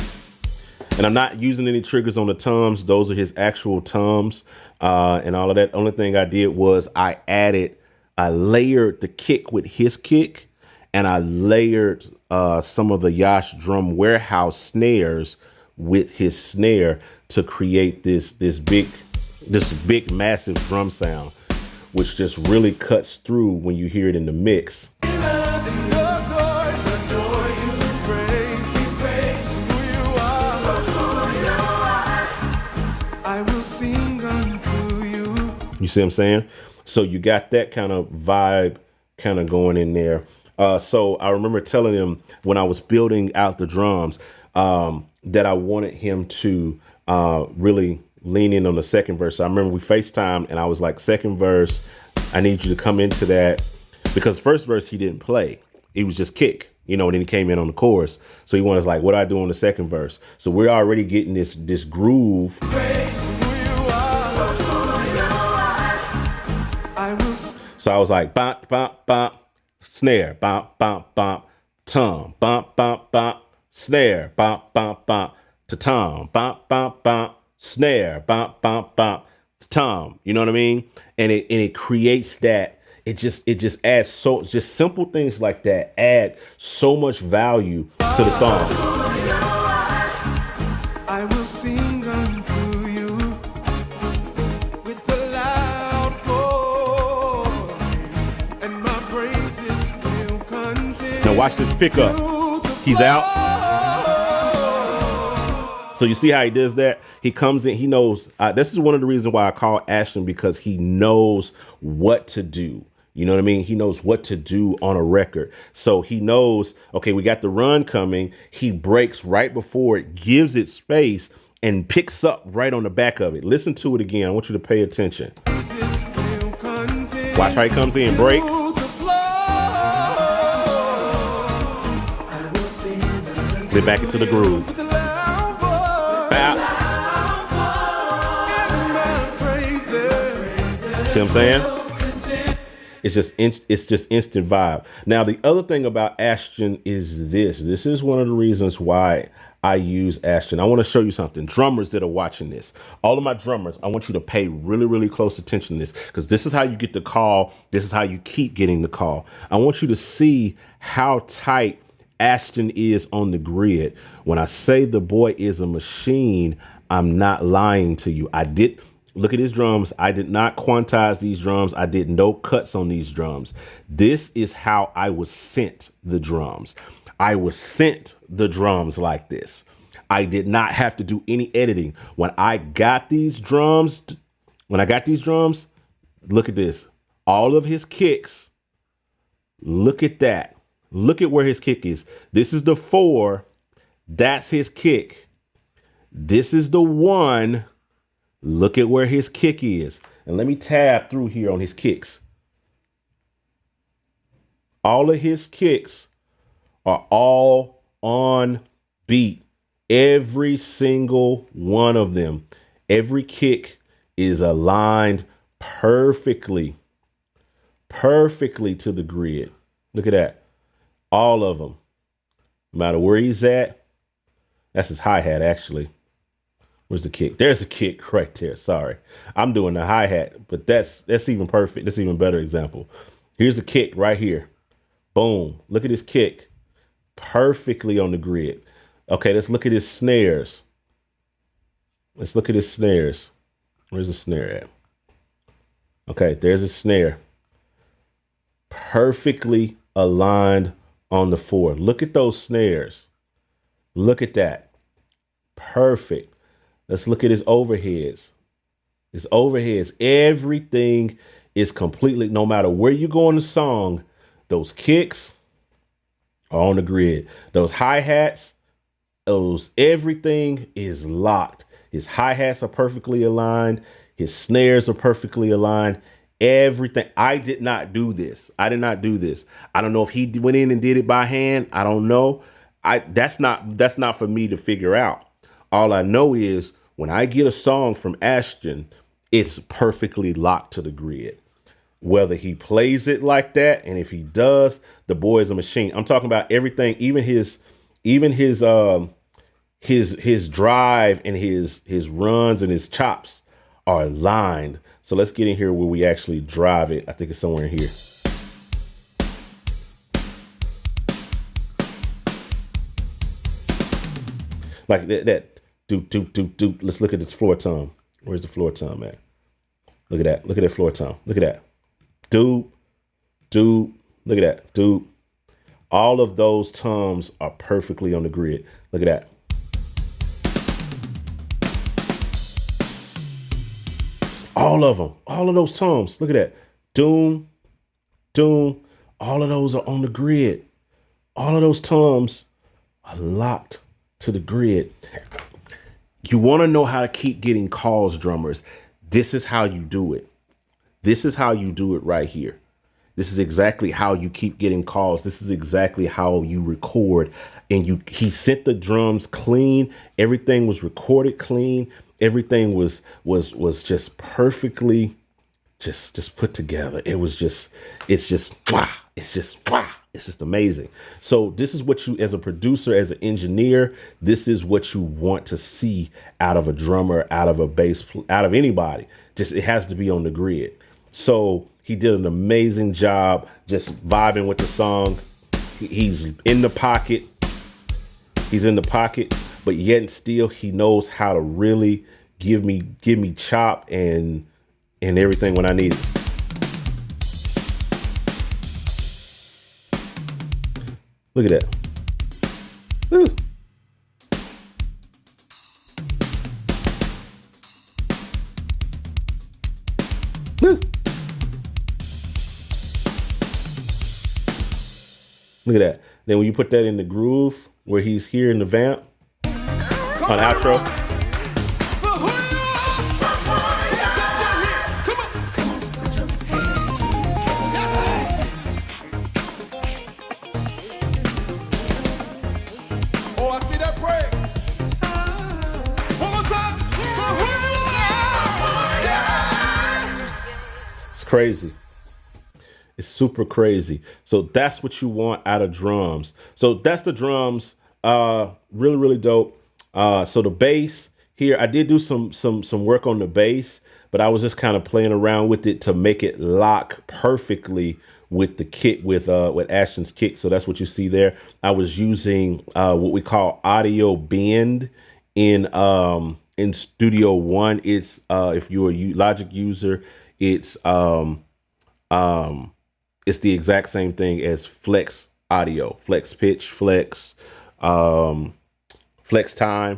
And I'm not using any triggers on the toms. Those are his actual toms and all of that. Only thing I did was I layered the kick with his kick, and I layered some of the Yash Drum Warehouse snares with his snare to create this big massive drum sound, which just really cuts through when you hear it in the mix. You see what I'm saying? So you got that kind of vibe kind of going in there. So I remember telling him when I was building out the drums that I wanted him to really lean in on the second verse. So I remember we FaceTimed and I was like, second verse, I need you to come into that, because first verse he didn't play. He was just kick, you know, and then he came in on the chorus. So he wanted like, what do I do on the second verse? So we're already getting this groove. So I was like, bop, bop, bop, snare, bop, bop, bop, tom, bop, bop, bop, snare, bop, bop, bop, to tom, bop, bop, bop, snare, bop, bop, bop, to tom. You know what I mean? And it creates that. It just adds just simple things like that add so much value to the song. I will sing unto you with a loud voice, and my praises will continue. Now watch this pickup. He's out. So you see how he does that? He comes in, he knows. This is one of the reasons why I call Ashton, because he knows what to do. You know what I mean? He knows what to do on a record. So he knows, okay, we got the run coming. He breaks right before it, gives it space, and picks up right on the back of it. Listen to it again. I want you to pay attention. Watch how he comes in, break. Get back into the groove. Bow. See what I'm saying? It's just instant vibe. Now, the other thing about Ashton is this. This is one of the reasons why I use Ashton. I want to show you something. Drummers that are watching this, all of my drummers, I want you to pay really, really close attention to this, because this is how you get the call. This is how you keep getting the call. I want you to see how tight Ashton is on the grid. When I say the boy is a machine, I'm not lying to you. Look at his drums. I did not quantize these drums. I did no cuts on these drums. This is how I was sent the drums. I was sent the drums like this. I did not have to do any editing. When I got these drums, look at this. All of his kicks. Look at that. Look at where his kick is. This is the 4. That's his kick. This is the 1. Look at where his kick is. And let me tab through here on his kicks. All of his kicks are all on beat. Every single one of them. Every kick is aligned perfectly to the grid. Look at that. All of them. No matter where he's at. That's his hi-hat, actually. Where's the kick? There's a kick right there. Sorry. I'm doing the hi-hat, but that's even perfect. That's even better example. Here's the kick right here. Boom. Look at his kick. Perfectly on the grid. Okay, let's look at his snares. Where's the snare at? Okay, there's a snare. Perfectly aligned on the 4. Look at those snares. Look at that. Perfect. Let's look at his overheads. Everything is completely, no matter where you go in the song, those kicks are on the grid. Those hi-hats, everything is locked. His hi-hats are perfectly aligned. His snares are perfectly aligned. Everything. I did not do this. I don't know if he went in and did it by hand. I don't know. That's not for me to figure out. All I know is when I get a song from Ashton, it's perfectly locked to the grid. Whether he plays it like that, and if he does, the boy is a machine. I'm talking about everything, even his drive and his runs and his chops are aligned. So let's get in here where we actually drive it. I think it's somewhere in here. Like that. Do. Let's look at this floor tom. Where's the floor tom at? Look at that. Look at that floor tom. Look at that. Dude. Look at that. Dude. All of those toms are perfectly on the grid. Look at that. All of them. All of those toms. Look at that. Doom. All of those are on the grid. All of those toms are locked to the grid. You want to know how to keep getting calls, drummers. This is how you do it. This is how you do it right here. This is exactly how you keep getting calls. This is exactly how you record. And he sent the drums clean. Everything was recorded clean. Everything was just perfectly just put together. It's just amazing. So this is what you, as a producer, as an engineer, this is what you want to see out of a drummer, out of a bass, out of anybody. Just, it has to be on the grid. So he did an amazing job just vibing with the song. He's in the pocket. He's in the pocket, but yet and still he knows how to really give me chop and everything when I need it. Look at that. Woo. Woo. Look at that. Then when you put that in the groove where he's here in the vamp on outro. Crazy. It's super crazy. So that's what you want out of drums. So that's the drums. Really dope. So the bass here, I did do some work on the bass, but I was just kind of playing around with it to make it lock perfectly with the kick, with Ashton's kick. So that's what you see there. I was using what we call audio bend in Studio One. It's if you're a Logic user, it's the exact same thing as flex audio, flex pitch, flex time.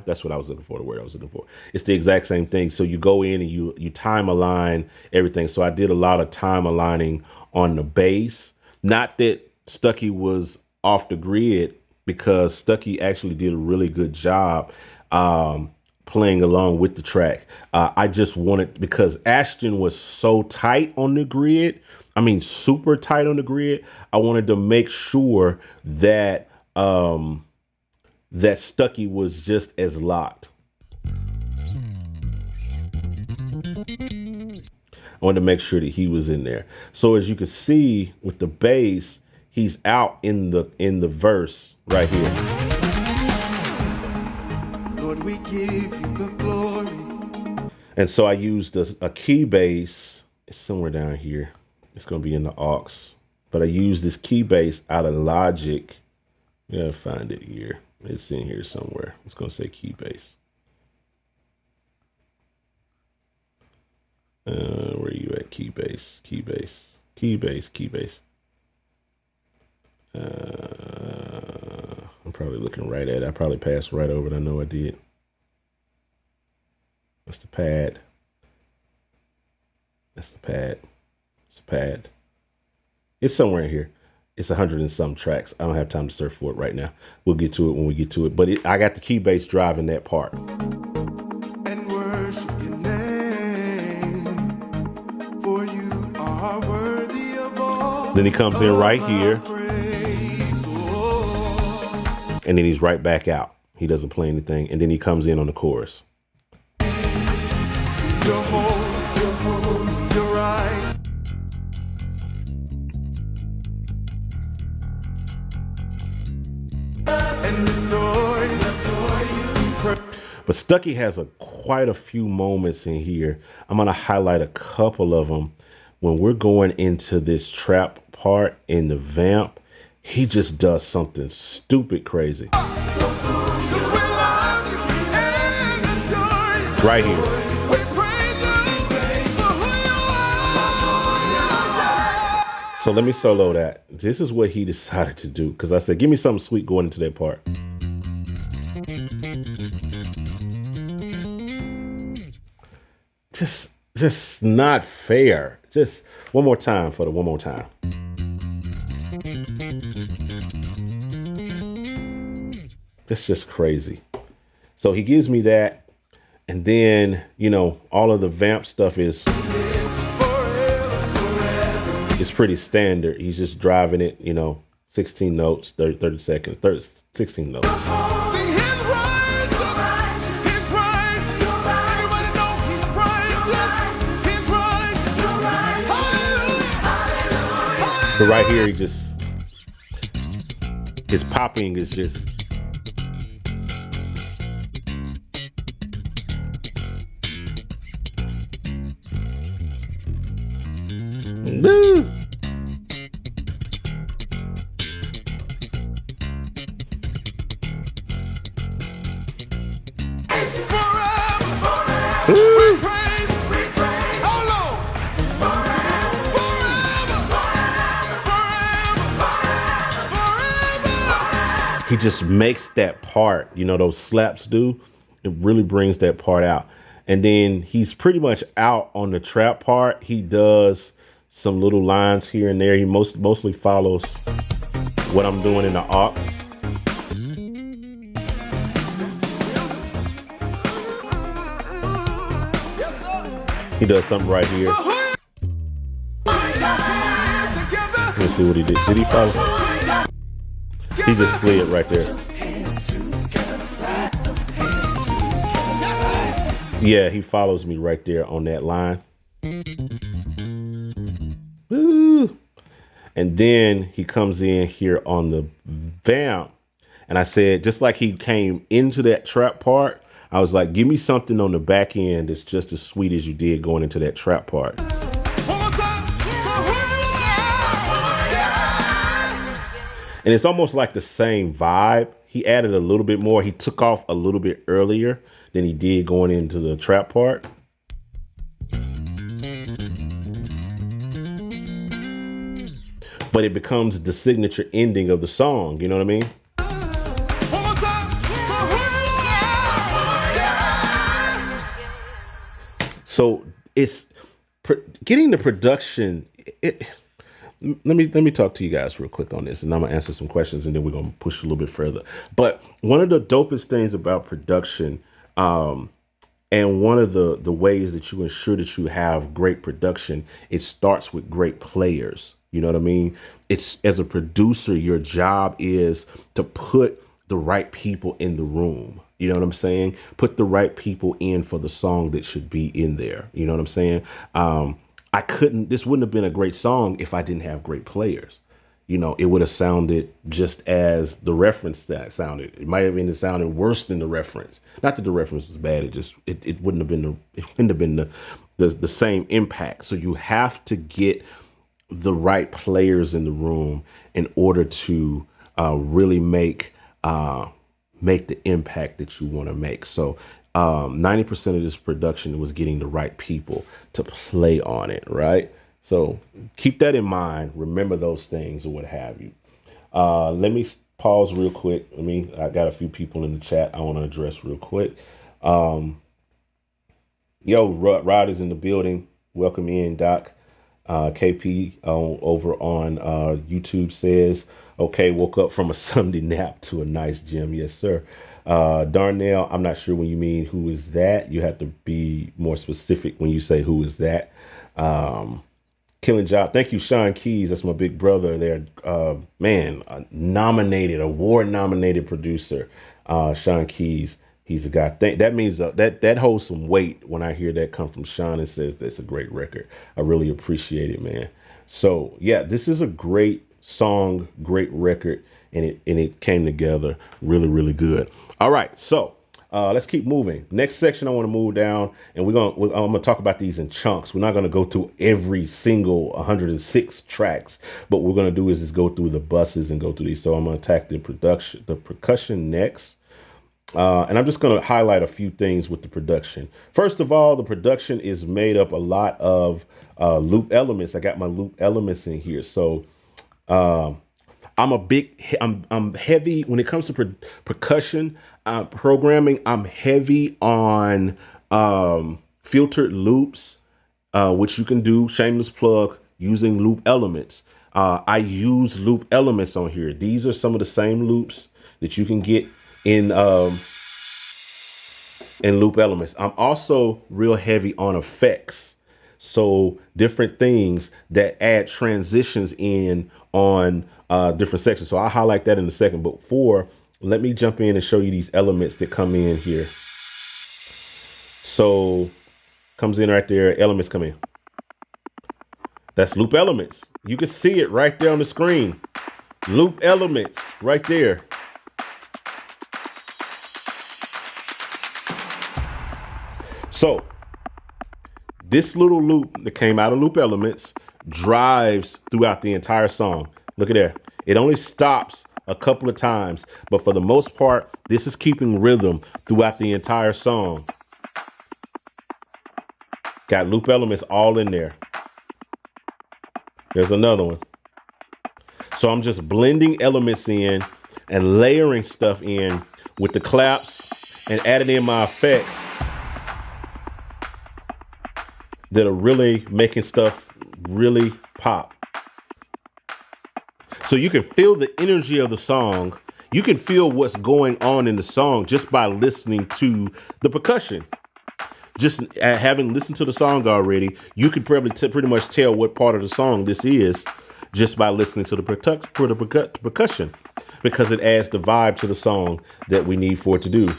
That's what I was looking for, the word I was looking for. It's the exact same thing. So you go in and you time align everything. So I did a lot of time aligning on the bass. Not that Stuckey was off the grid, because Stuckey actually did a really good job playing along with the track. I just wanted, because Ashton was so tight on the grid, I mean, super tight on the grid, I wanted to make sure that that Stuckey was just as locked. I wanted to make sure that he was in there. So as you can see with the bass, he's out in the verse right here. Lord, we give you the glory. And so I used a key bass. It's somewhere down here. It's going to be in the aux. But I used this key bass out of Logic. You gotta find it here. It's in here somewhere. It's going to say key bass. Where are you at? Key bass, key bass, key bass, key bass. I'm probably looking right at it. I probably passed right over it. I know I did. That's the pad. That's the pad. It's the pad. It's somewhere in here. It's 100 and some tracks. I don't have time to search for it right now. We'll get to it when we get to it. But I got the key bass driving that part. And worship your name, for you are worthy of all. Then he comes in right here. Praise, oh. And then he's right back out. He doesn't play anything. And then he comes in on the chorus. You're holy, you're right. And adore you. But Stuckey has quite a few moments in here. I'm going to highlight a couple of them. When we're going into this trap part in the vamp, he just does something stupid crazy. Right here. So let me solo that. This is what he decided to do. Because I said, give me something sweet going into that part. Just not fair. Just one more time for the one more time. That's just crazy. So he gives me that. And then, you know, all of the vamp stuff is pretty standard. He's just driving it, you know, 16 notes, 30 seconds, 16 notes. But right here, his popping is just. Woo. He just makes that part, you know, those slaps do. It really brings that part out. And then he's pretty much out on the trap part. He does some little lines here and there. He mostly follows what I'm doing in the aux. He does something right here. Let's see what he did. Did he follow? He just slid right there. Yeah, he follows me right there on that line. Woo. And then he comes in here on the vamp. And I said, just like he came into that trap part, I was like, give me something on the back end that's just as sweet as you did going into that trap part. And it's almost like the same vibe. He added a little bit more. He took off a little bit earlier than he did going into the trap part. But it becomes the signature ending of the song. You know what I mean? So it's getting the production. Let me talk to you guys real quick on this, and I'm gonna answer some questions, and then we're gonna push a little bit further. But one of the dopest things about production, and one of the ways that you ensure that you have great production, it starts with great players. You know what I mean? It's, as a producer, your job is to put the right people in the room. You know what I'm saying? Put the right people in for the song that should be in there. You know what I'm saying? This wouldn't have been a great song if I didn't have great players. You know, it would have sounded just as the reference that sounded. It might have even sounded worse than the reference. Not that the reference was bad. It wouldn't have been the same impact. So you have to get the right players in the room in order to really make the impact that you want to make. So 90% of this production was getting the right people to play on it, right? So keep that in mind. Remember those things or what have you. Let me pause real quick. I got a few people in the chat I want to address real quick. Yo, Rod is in the building. Welcome in, Doc. KP over on YouTube says, okay, woke up from a Sunday nap to a nice gym. Yes, sir. Darnell, I'm not sure when you mean who is that. You have to be more specific when you say who is that. killing job. Thank you, Sean Keys. That's my big brother there. Man, award nominated producer, Sean Keys. He's a guy. That means that holds some weight when I hear that come from Sean and says that's a great record. I really appreciate it, man. So yeah, this is a great song, great record, and it came together really, really good. All right, so let's keep moving. Next section I want to move down, and I'm gonna talk about these in chunks. We're not gonna go through every single 106 tracks, but what we're gonna do is just go through the buses and go through these. So I'm gonna attack the percussion next. And I'm just going to highlight a few things with the production. First of all, the production is made up a lot of loop elements. I got my loop elements in here. So I'm heavy when it comes to percussion programming. I'm heavy on filtered loops, which you can do, shameless plug, using loop elements. I use loop elements on here. These are some of the same loops that you can get in loop elements. I'm also real heavy on effects. So different things that add transitions in on different sections. So I'll highlight that in a second. But let me jump in and show you these elements that come in here. So comes in right there. Elements come in. That's loop elements. You can see it right there on the screen. Loop elements right there. So this little loop that came out of loop elements drives throughout the entire song. Look at there. It only stops a couple of times, but for the most part, this is keeping rhythm throughout the entire song. Got loop elements all in there. There's another one. So I'm just blending elements in and layering stuff in with the claps and adding in my effects that are really making stuff really pop. So you can feel the energy of the song. You can feel what's going on in the song just by listening to the percussion. Just having listened to the song already, you could probably pretty much tell what part of the song this is just by listening to the percussion, because it adds the vibe to the song that we need for it to do.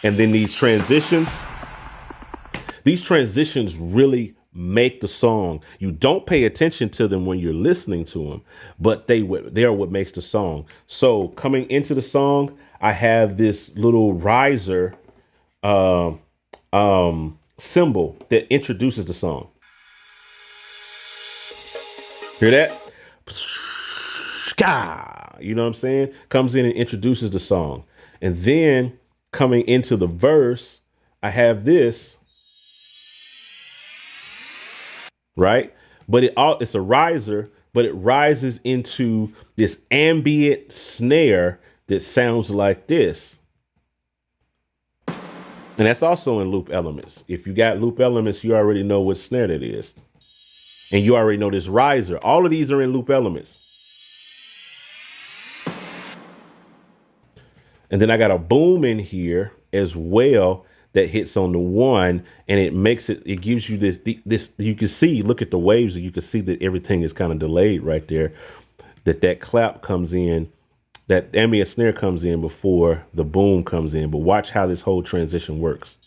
And then these transitions really make the song. You don't pay attention to them when you're listening to them, but they are what makes the song. So coming into the song, I have this little riser symbol that introduces the song. Hear that? You know what I'm saying? Comes in and introduces the song. And then coming into the verse, I have this. Right? But it's a riser, but it rises into this ambient snare that sounds like this. And that's also in loop elements. If you got loop elements, you already know what snare that is. And you already know this riser. All of these are in loop elements. And then I got a boom in here as well that hits on the one, and it gives you this, you can see, look at the waves, and you can see that everything is kind of delayed right there, that clap comes in, that ambient snare comes in before the boom comes in. But watch how this whole transition works.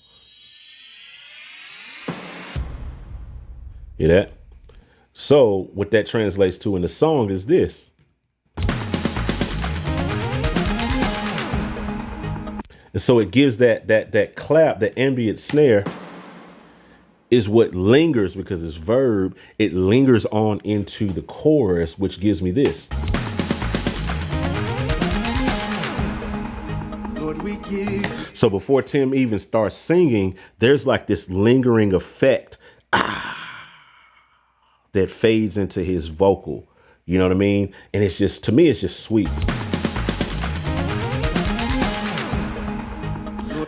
Hear that? So what that translates to in the song is this. And so it gives that clap, that ambient snare is what lingers, because it's verb. It lingers on into the chorus, which gives me this. Lord, we give. So before Tim even starts singing, there's like this lingering effect that fades into his vocal. You know what I mean? And it's just, to me, it's just sweet.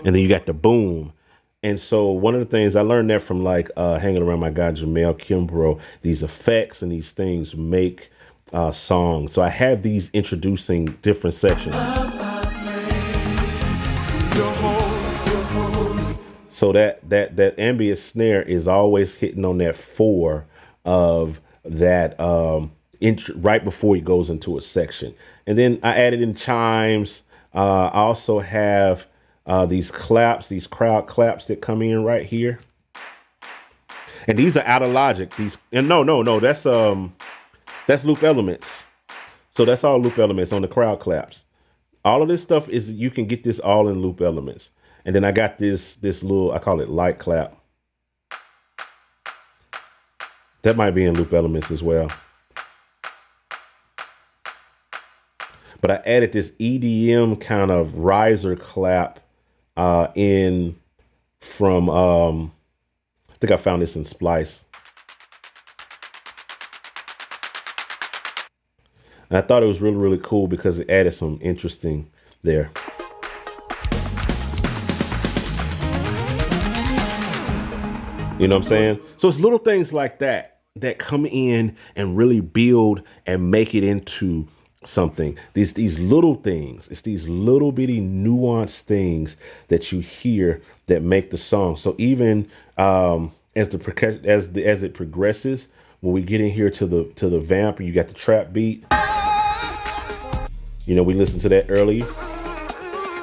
And then you got the boom. And so one of the things I learned that from hanging around my guy, Jamel Kimbrough, these effects and these things make songs. So I have these introducing different sections. So that ambient snare is always hitting on that 4 of that right before he goes into a section. And then I added in chimes. I also have these claps, these crowd claps that come in right here. And these are out of Logic. No, that's loop elements. So that's all loop elements on the crowd claps. All of this stuff is, you can get this all in loop elements. And then I got this little, I call it light clap. That might be in loop elements as well. But I added this EDM kind of riser clap in from, I think I found this in Splice. And I thought it was really, really cool because it added some interesting there. You know what I'm saying? So it's little things like that that come in and really build and make it into something. These little things, it's these little bitty nuanced things that you hear that make the song. So even as it progresses, when we get in here to the vamp, you got the trap beat. You know, we listened to that earlier.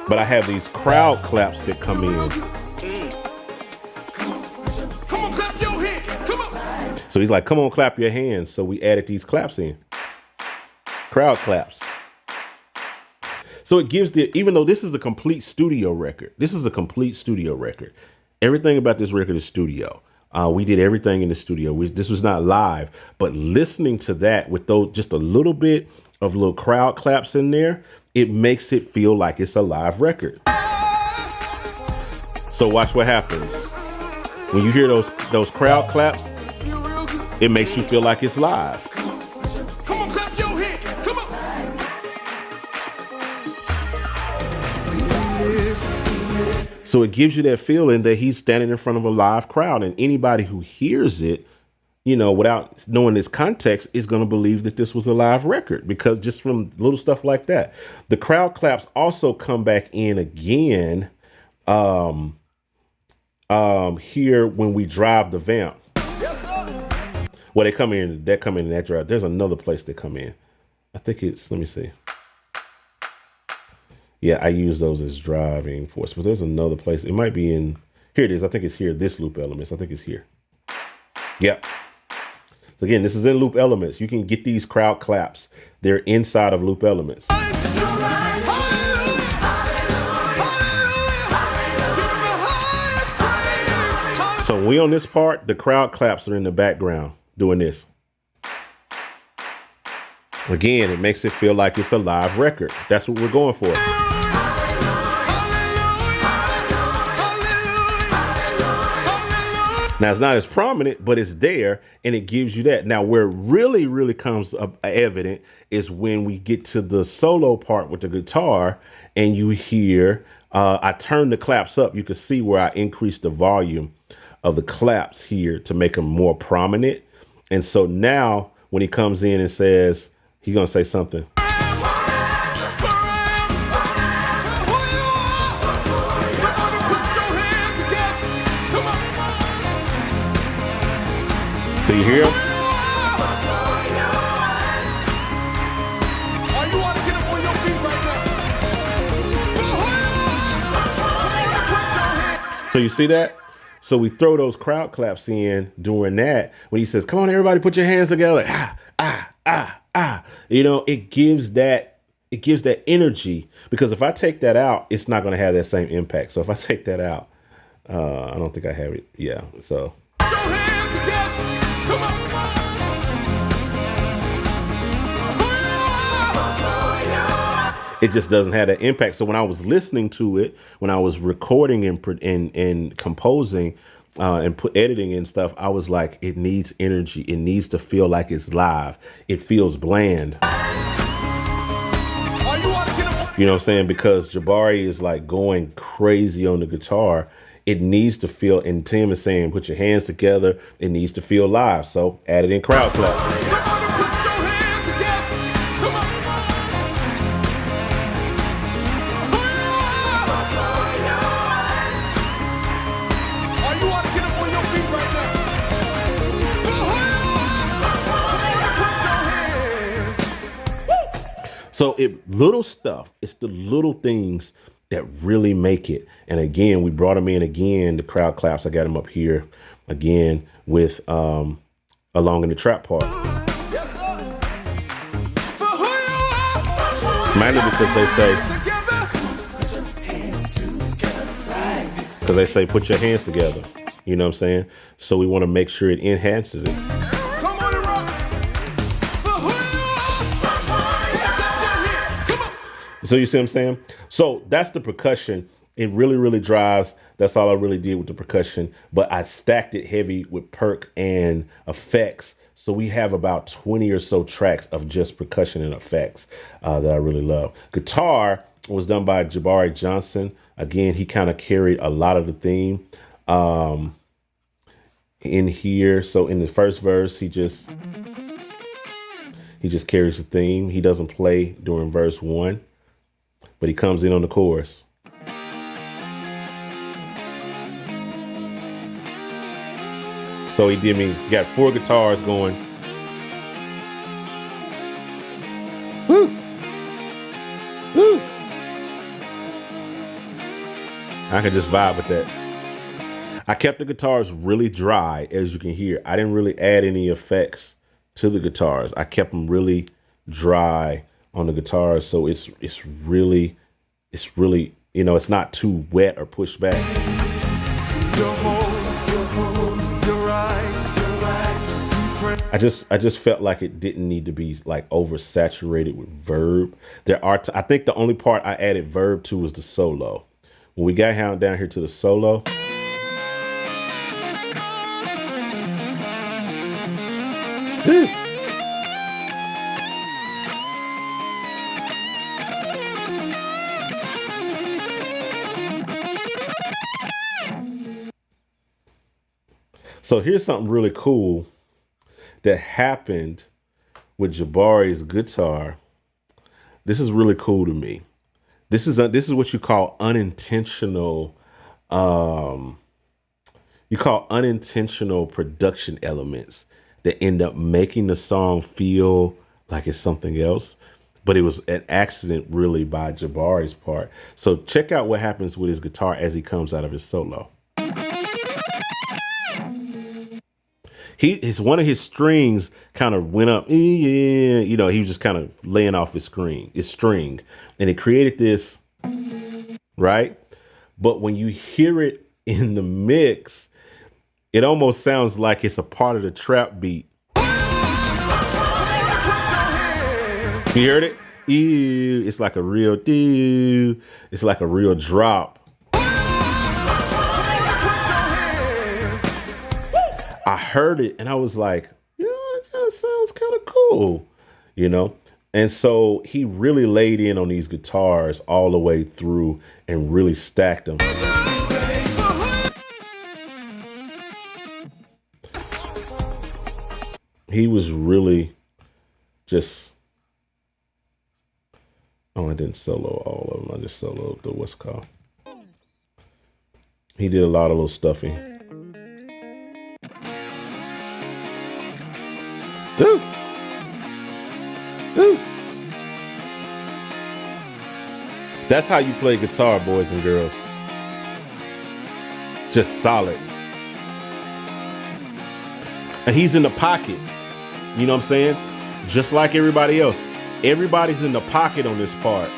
But I have these crowd claps that come in. Come on, clap your hands. Come on. So he's like, come on, clap your hands. So we added these claps in. Crowd claps. So it gives even though this is a complete studio record, everything about this record is studio. We did everything in the studio. This was not live, but listening to that with those, just a little bit of little crowd claps in there, it makes it feel like it's a live record. So watch what happens. When you hear those crowd claps, it makes you feel like it's live. Come on, clap your hands. Come on. So it gives you that feeling that he's standing in front of a live crowd, and anybody who hears it, you know, without knowing this context, is going to believe that this was a live record, because just from little stuff like that. The crowd claps also come back in again here when we drive the vamp. Well, they come in that drive. There's another place they come in. I think it's, let me see. Yeah, I use those as driving force, but there's another place. It might be in, here it is. I think it's here. This loop elements. I think it's here. Yep. So again, this is in loop elements. You can get these crowd claps. They're inside of loop elements. So we on this part, the crowd claps are in the background doing this. Again, it makes it feel like it's a live record. That's what we're going for. Now, it's not as prominent, but it's there, and it gives you that. Now, where it really, really comes up evident is when we get to the solo part with the guitar, and you hear, I turn the claps up. You can see where I increased the volume of the claps here to make them more prominent. And so now, when he comes in and says, he's going to say something. So you hear him? You want to get up on your feet right now? So you see that? So we throw those crowd claps in during that. When he says, come on, everybody, put your hands together. You know, it gives that energy, because if I take that out, it's not going to have that same impact. So if I take that out, I don't think I have it. Yeah. So. Put your hands together. Come on. It just doesn't have that impact. So when I was listening to it, when I was recording and composing and editing and stuff, I was like, it needs energy. It needs to feel like it's live. It feels bland. You know what I'm saying? Because Jabari is like going crazy on the guitar. It needs to feel, and Tim is saying, put your hands together. It needs to feel live. So add it in crowd clap. So little stuff. It's the little things that really make it. And again, we brought him in again. The crowd claps. I got him up here again with along in the trap part. Yes, sir. For who you are. Mainly because they say, put your hands together. You know what I'm saying? So we want to make sure it enhances it. Come on and rock. For who you are. Come on. So you see what I'm saying? So that's the percussion. It really, really drives. That's all I really did with the percussion. But I stacked it heavy with perc and effects. So we have about 20 or so tracks of just percussion and effects that I really love. Guitar was done by Jabari Johnson. Again, he kind of carried a lot of the theme in here. So in the first verse, he just carries the theme. He doesn't play during verse 1, but he comes in on the chorus. So he got 4 guitars going. Woo! Woo! I can just vibe with that. I kept the guitars really dry, as you can hear. I didn't really add any effects to the guitars. I kept them really dry on the guitars, so it's really, you know, it's not too wet or pushed back. You're holy, you're right. I just felt like it didn't need to be like oversaturated with verb. I think the only part I added verb to was the solo. When we got down here to the solo, so here's something really cool that happened with Jabari's guitar. This is really cool to me. This is what you call unintentional. You call unintentional production elements that end up making the song feel like it's something else. But it was an accident really by Jabari's part. So check out what happens with his guitar as he comes out of his solo. One of his strings kind of went up. You know, he was just kind of laying off his string, and it created this, right? But when you hear it in the mix, it almost sounds like it's a part of the trap beat. You heard it? It's like a real it's like a real drop. I heard it and I was like, yeah, it kind of sounds kind of cool, you know? And so he really laid in on these guitars all the way through and really stacked them. He was really just, I didn't solo all of them. I just soloed the what's called. He did a lot of little stuffing. Ooh. Ooh. That's how you play guitar, boys and girls. Just solid. And he's in the pocket. You know what I'm saying? Just like everybody else. Everybody's in the pocket on this part.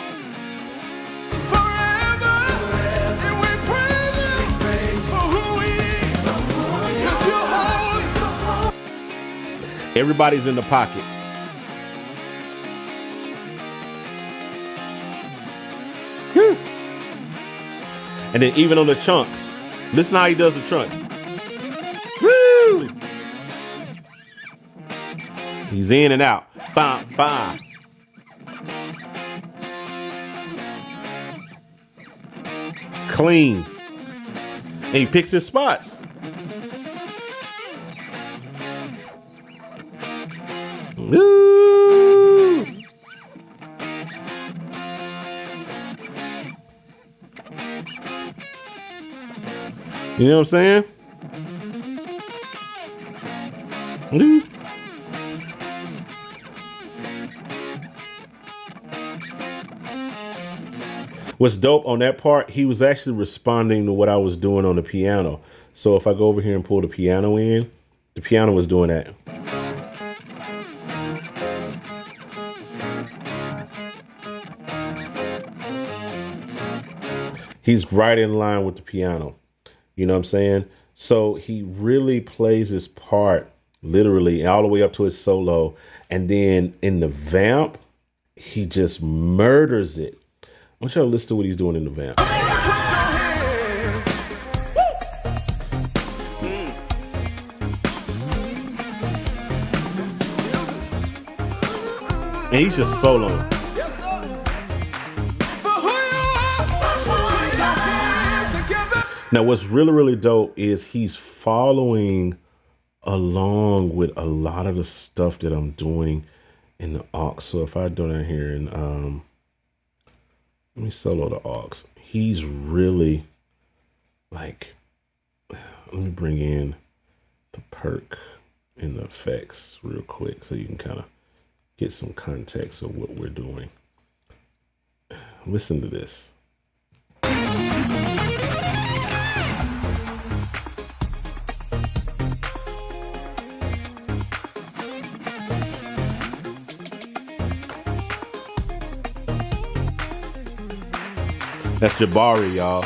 Everybody's in the pocket. Whew. And then even on the chunks, listen how he does the chunks. Woo! He's in and out. Bam, bam. Clean. And he picks his spots. Woo! You know what I'm saying? Woo! What's dope on that part, he was actually responding to what I was doing on the piano. So if I go over here and pull the piano in, the piano was doing that. He's right in line with the piano. You know what I'm saying? So he really plays his part literally all the way up to his solo. And then in the vamp, he just murders it. I want y'all to listen to what he's doing in the vamp. And he's just soloing. Now, what's really, really dope is he's following along with a lot of the stuff that I'm doing in the aux. So if I do that here and let me solo the aux. He's really like, let me bring in the perc and the effects real quick so you can kind of get some context of what we're doing. Listen to this. That's Jabari, y'all.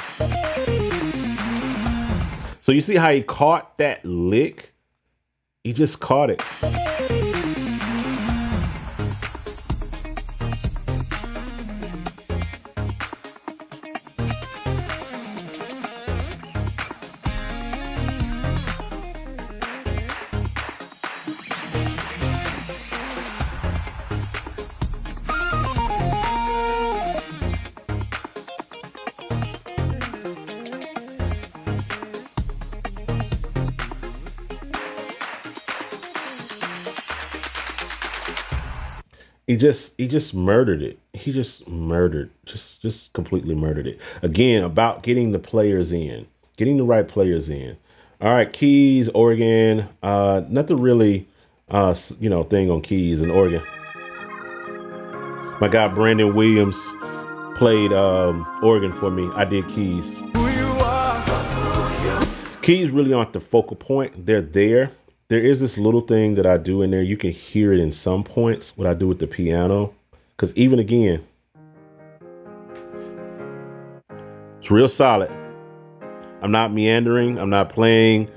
So you see how he caught that lick? He just caught it. He just murdered it. He just murdered, just completely murdered it. Again, about getting the players in, getting the right players in. All right, keys, organ, nothing really, thing on keys and organ. My guy, Sheriden Williams, played organ for me. I did keys. Keys really aren't the focal point. They're there. There is this little thing that I do in there. You can hear it in some points, what I do with the piano. Because even again, it's real solid. I'm not meandering. I'm not playing.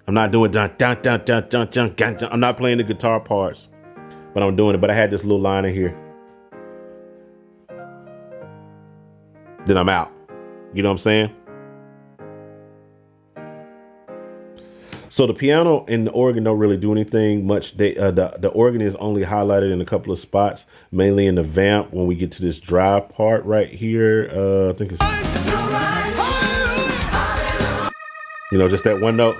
I'm not doing dun, dun, dun, dun, dun, dun, dun, dun. I'm not playing the guitar parts, but I'm doing it. But I had this little line in here. Then I'm out. You know what I'm saying? So the piano and the organ don't really do anything much. The organ is only highlighted in a couple of spots, mainly in the vamp when we get to this drive part right here. I think it's, just that one note.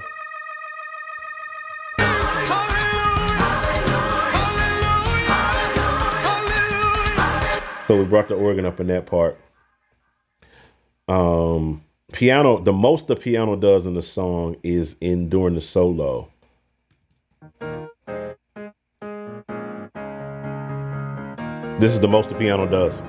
So we brought the organ up in that part. Piano, the most the piano does in the song is during the solo. This is the most the piano does.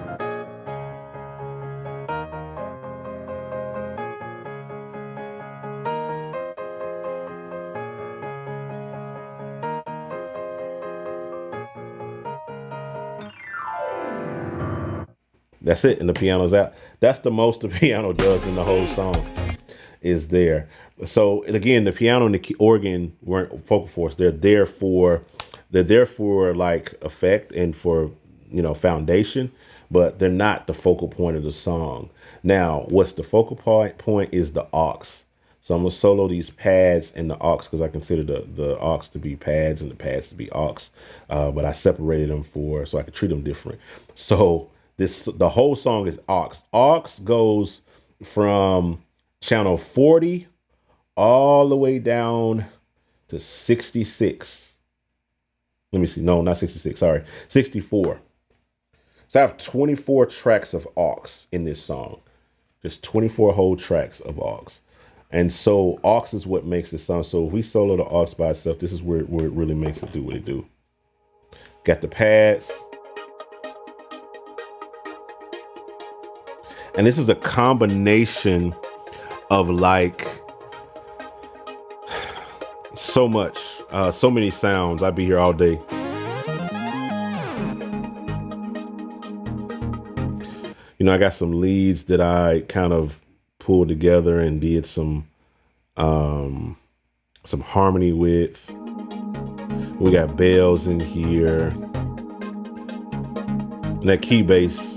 That's it, and the piano's out. That's the most the piano does in the whole song is there. So again, the piano and the organ weren't focal force. They're there for like effect and for foundation, but they're not the focal point of the song. Now, what's the focal point is the aux. So I'm gonna solo these pads and the aux because I consider the aux to be pads and the pads to be aux, but I separated them so I could treat them different. So the whole song is aux. Aux goes from channel 40 all the way down to 66. Let me see. No, not 66. Sorry, 64. So I have 24 tracks of aux in this song. Just 24 whole tracks of aux. And so aux is what makes this song. So if we solo the aux by itself, this is where it really makes it do what it do. Got the pads. And this is a combination of like so much, so many sounds. I'd be here all day. You know, I got some leads that I kind of pulled together and did some harmony with. We got bells in here. And that key bass.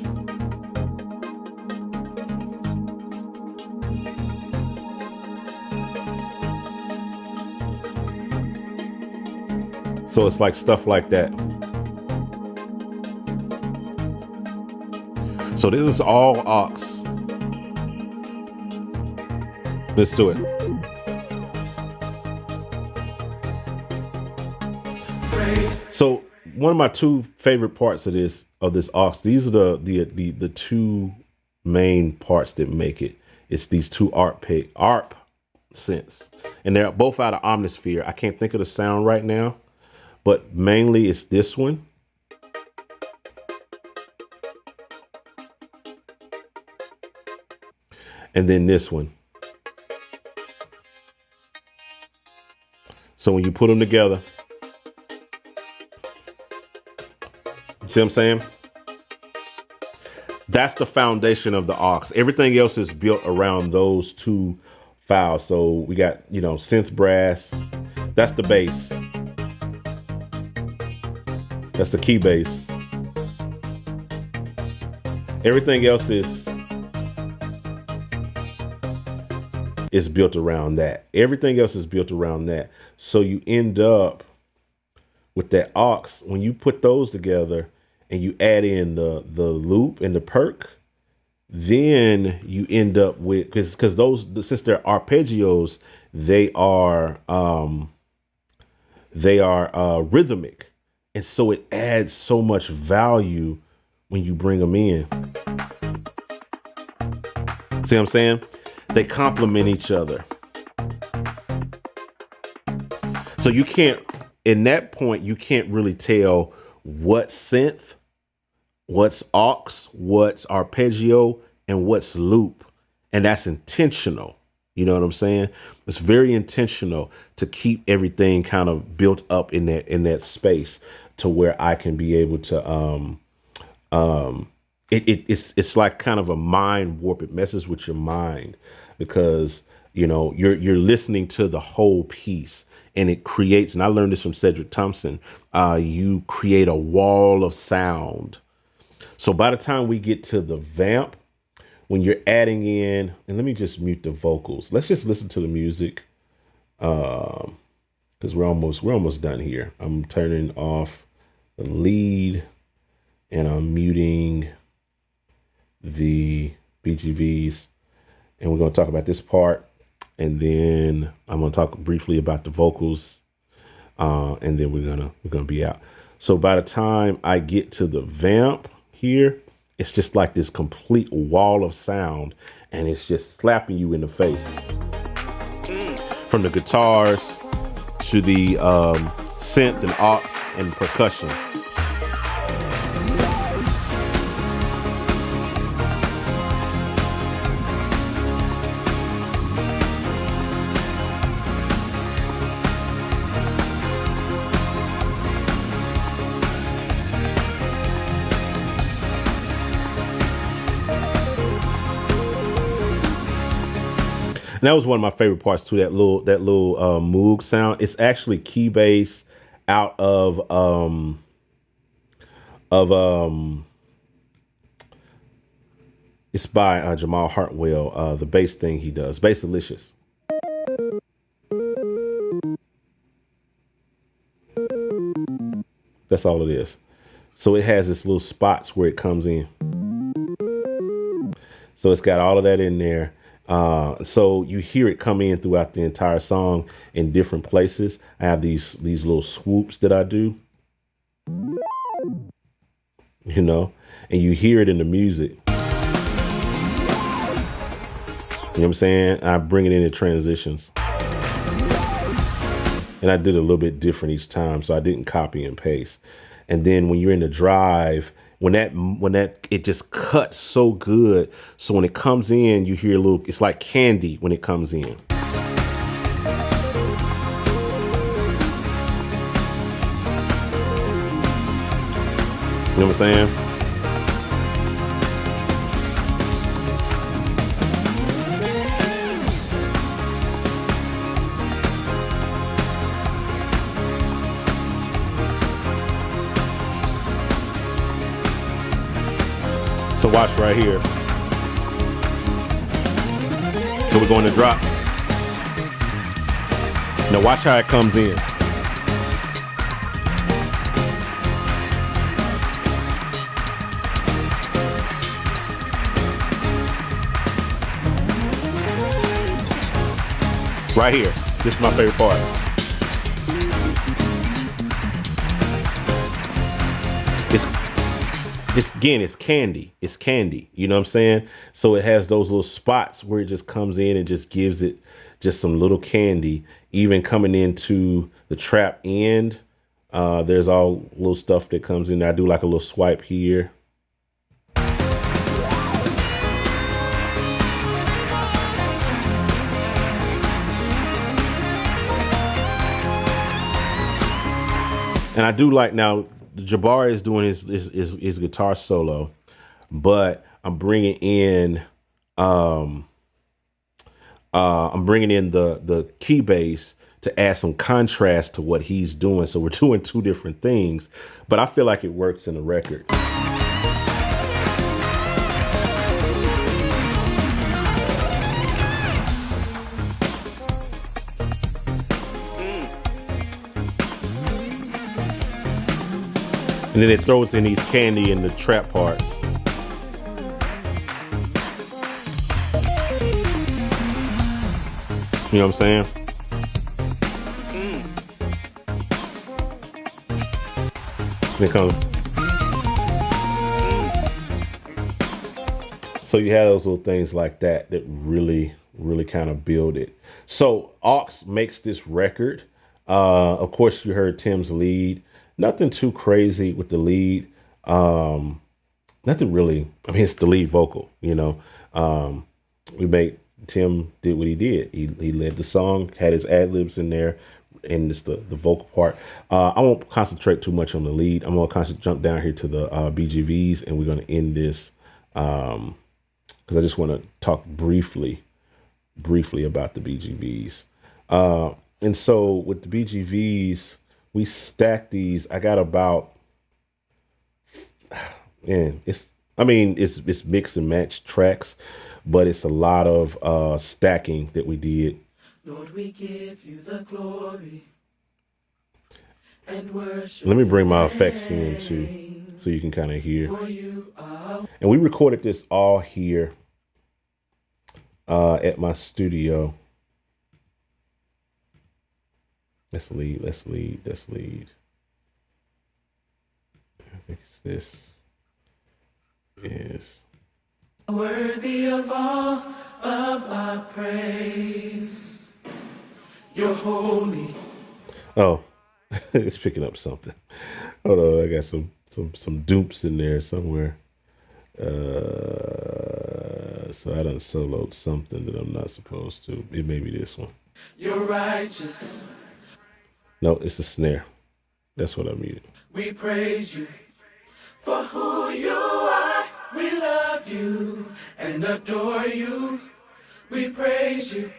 So it's like stuff like that. So this is all aux. Let's do it. So one of my two favorite parts of this aux, these are the two main parts that make it. It's these two ARP synths, and they're both out of Omnisphere. I can't think of the sound right now, but mainly it's this one. And then this one. So when you put them together, see what I'm saying? That's the foundation of the aux. Everything else is built around those two files. So we got, you know, synth brass. That's the bass. That's the key bass. Everything else is built around that. Everything else is built around that. So you end up with that aux. When you put those together and you add in the loop and the perc, then you end up with, because those, since they're arpeggios, they are rhythmic, and so it adds so much value when you bring them in. See what I'm saying? They complement each other. So you can't, in that point, you can't really tell what's synth, what's aux, what's arpeggio, and what's loop. And that's intentional. You know what I'm saying? It's very intentional to keep everything kind of built up in that space to where I can be able to it's like kind of a mind warp. It messes with your mind because, you know, you're listening to the whole piece, and it creates, and I learned this from Cedric Thompson, you create a wall of sound. So by the time we get to the vamp, when you're adding in, and let me just mute the vocals. Let's just listen to the music, because we're almost done here. I'm turning off the lead, and I'm muting the BGVs, and we're going to talk about this part, and then I'm going to talk briefly about the vocals, and then we're gonna be out. So by the time I get to the vamp here, it's just like this complete wall of sound, and it's just slapping you in the face. From the guitars to the synth and aux and percussion. And that was one of my favorite parts too. That little Moog sound. It's actually key bass out of it's by Jamal Hartwell. The bass thing he does, Bassalicious. That's all it is. So it has this little spots where it comes in. So it's got all of that in there. So you hear it come in throughout the entire song in different places. I have these little swoops that I do, you know, and you hear it in the music. You know what I'm saying? I bring it in transitions, and I did a little bit different each time, so I didn't copy and paste. And then when you're in the drive, when that it just cuts so good. So when it comes in, you hear a little. It's like candy when it comes in. You know what I'm saying? So watch right here. So we're going to drop. Now watch how it comes in. Right here. This is my favorite part. It's candy. It's candy. You know what I'm saying? So it has those little spots where it just comes in and just gives it just some little candy. Even coming into the trap end, there's all little stuff that comes in. I do like a little swipe here. And I do like now. Jabari is doing his guitar solo, but I'm bringing in the key bass to add some contrast to what he's doing. So we're doing two different things, but I feel like it works in the record. And then it throws in these candy in the trap parts. You know what I'm saying? Here it comes. So you have those little things like that that really, really kind of build it. So Aux makes this record. Of course, you heard Tim's lead. Nothing too crazy with the lead. Nothing really. I mean, it's the lead vocal, you know. Tim did what he did. He led the song, had his ad libs in there, and it's the vocal part. I won't concentrate too much on the lead. I'm gonna jump down here to the BGVs, and we're gonna end this because I just want to talk briefly about the BGVs. And so with the BGVs, we stack these. I got about, and it's mix and match tracks, but it's a lot of stacking that we did. Lord, we give you the glory and worship. Let me bring my effects in too, so you can kind of hear. And we recorded this all here at my studio. Let's lead. I think it's this. Is worthy of all of our praise. You're holy. Oh, it's picking up something. Hold on, I got some dupes in there somewhere. So I done soloed something that I'm not supposed to. It may be this one. You're righteous. No, it's the snare. That's what I needed. We praise you for who you are. We love you and adore you. We praise you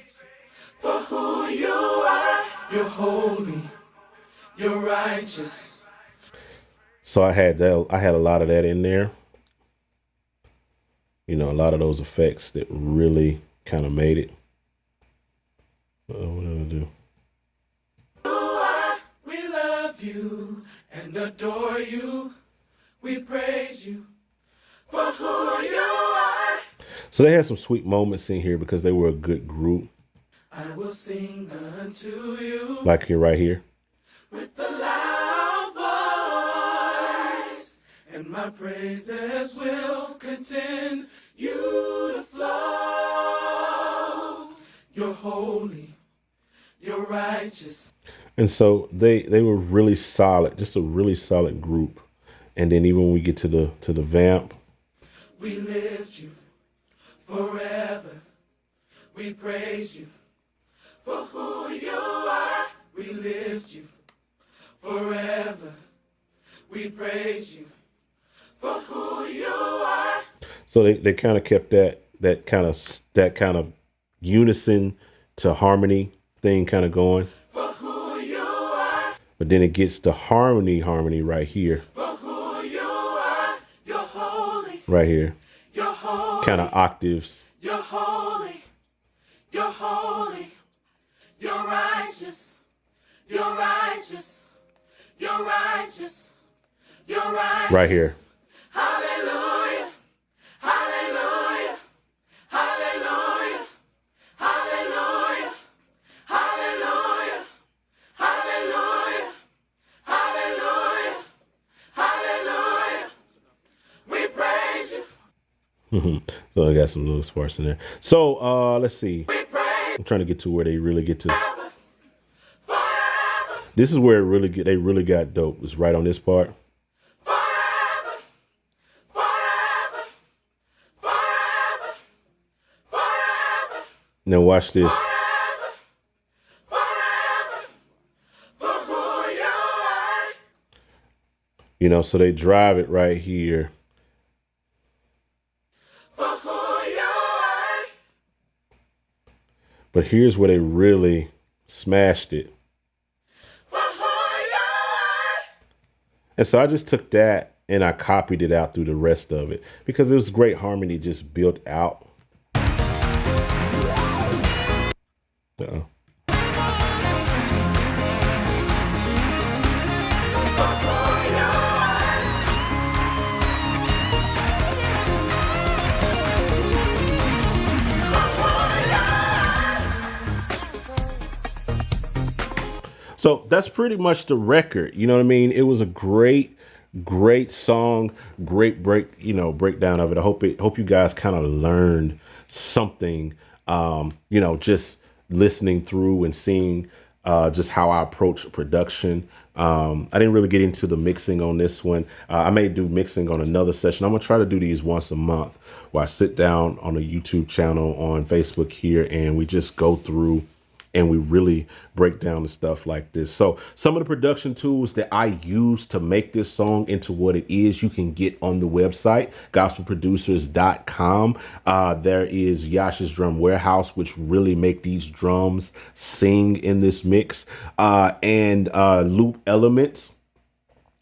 for who you are. You're holy. You're righteous. So I had that. I had a lot of that in there. You know, a lot of those effects that really kind of made it. What did I do? We love you and adore you. We praise you for who you are. So they had some sweet moments in here because they were a good group. I will sing unto you. Like here, right here. With the loud voice, and my praises will continue to flow. You're holy, you're righteous. And so they were really solid, just a really solid group. And then even when we get to the vamp, We lift you forever. We praise you for who you are. We lift you forever. We praise you for who you are. so they kind of kept that kind of unison to harmony thing kind of going. For who you are. But then it gets to harmony right here. For who you are. You're holy. Right here. You're holy. Kind of octaves. You're holy. You're holy. You're righteous. You're righteous. You're righteous. You're righteous. Right here. Hallelujah. Hallelujah. Hallelujah. Hallelujah. Hallelujah. Hallelujah. Hallelujah. Hallelujah. We praise you. So I got some little sparks in there. So let's see. We praise I'm trying to get to where they really get to. forever. Forever. This is where they really got dope. It's right on this part. Forever. Forever. Forever. Forever. Now watch this. Forever. Forever. For who you are. You know, so they drive it right here. For who you are. But here's where they really smashed it. For who you are. And so I just took that and I copied it out through the rest of it because it was great harmony just built out. Uh-oh. So that's pretty much the record. You know what I mean? It was a great song, great breakdown of it. I hope you guys kind of learned something, just listening through and seeing just how I approach production. I didn't really get into the mixing on this one. I may do mixing on another session. I'm gonna try to do these once a month where I sit down on a YouTube channel on Facebook here and we just go through and we really break down the stuff like this. So some of the production tools that I use to make this song into what it is, you can get on the website, gospelproducers.com. There is Yash's Drum Warehouse, which really make these drums sing in this mix, and Loop Elements.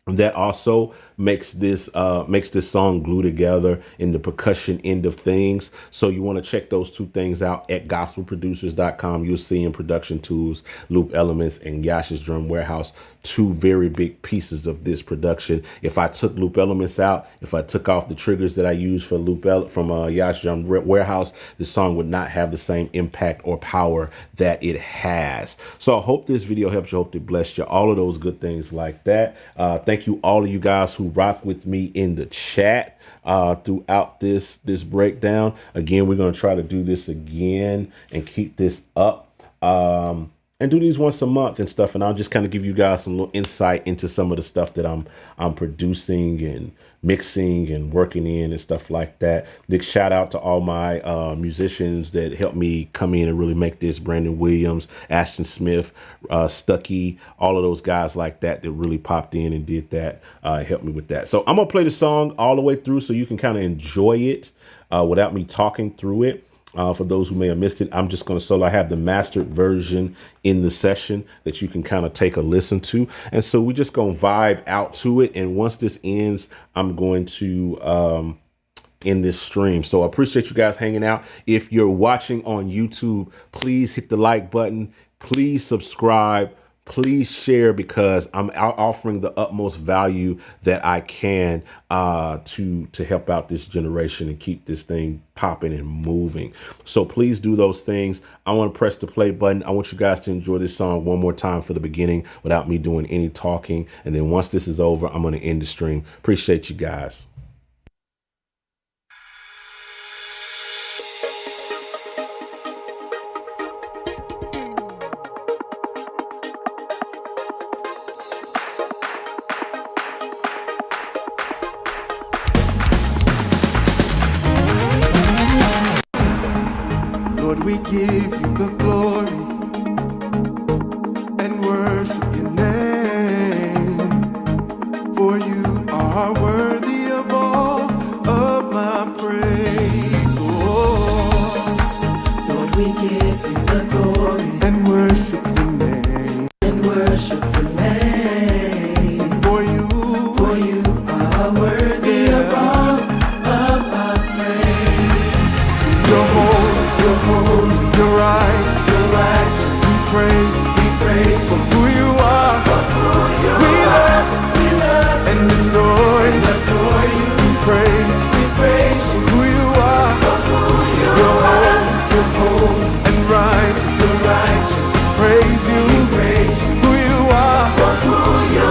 That also makes this song glue together in the percussion end of things. So you want to check those two things out at gospelproducers.com. You'll see in production tools, Loop Elements and Yash's Drum Warehouse, two very big pieces of this production. If I took Loop Elements out, if I took off the triggers that I use for from Yash's Drum Warehouse, the song would not have the same impact or power that it has. So I hope this video helped you. I hope it blessed you. All of those good things like that. Thank you all of you guys who rock with me in the chat throughout this breakdown. Again, we're going to try to do this again and keep this up and do these once a month and stuff. And I'll just kind of give you guys some little insight into some of the stuff that I'm producing and mixing and working in and stuff like that. Big shout out to all my musicians that helped me come in and really make this. Sheriden Williams, Ashton Smith, Stuckey, all of those guys like that really popped in and did that, helped me with that. So I'm gonna play the song all the way through so you can kind of enjoy it without me talking through it. For those who may have missed it, I'm just going to solo. I have the mastered version in the session that you can kind of take a listen to. And so we're just going to vibe out to it. And once this ends, I'm going to end this stream. So I appreciate you guys hanging out. If you're watching on YouTube, please hit the like button. Please subscribe. Please share, because I'm offering the utmost value that I can to help out this generation and keep this thing popping and moving. So please do those things. I want to press the play button. I want you guys to enjoy this song one more time for the beginning without me doing any talking. And then once this is over, I'm going to end the stream. Appreciate you guys. give you the glory and worship your name, for you are worthy of all of my praise. Lord, we give you the glory And worship your name, and worship your name. for you For you are worthy of all of our praise. you're holy, you're right, You're righteous, we praise we praise for who you are. We love we love and adore and you, adore you. we praise We praise you who you are. for who you You're are. holy and right, You're righteous, praise we you praise you who you are. for who you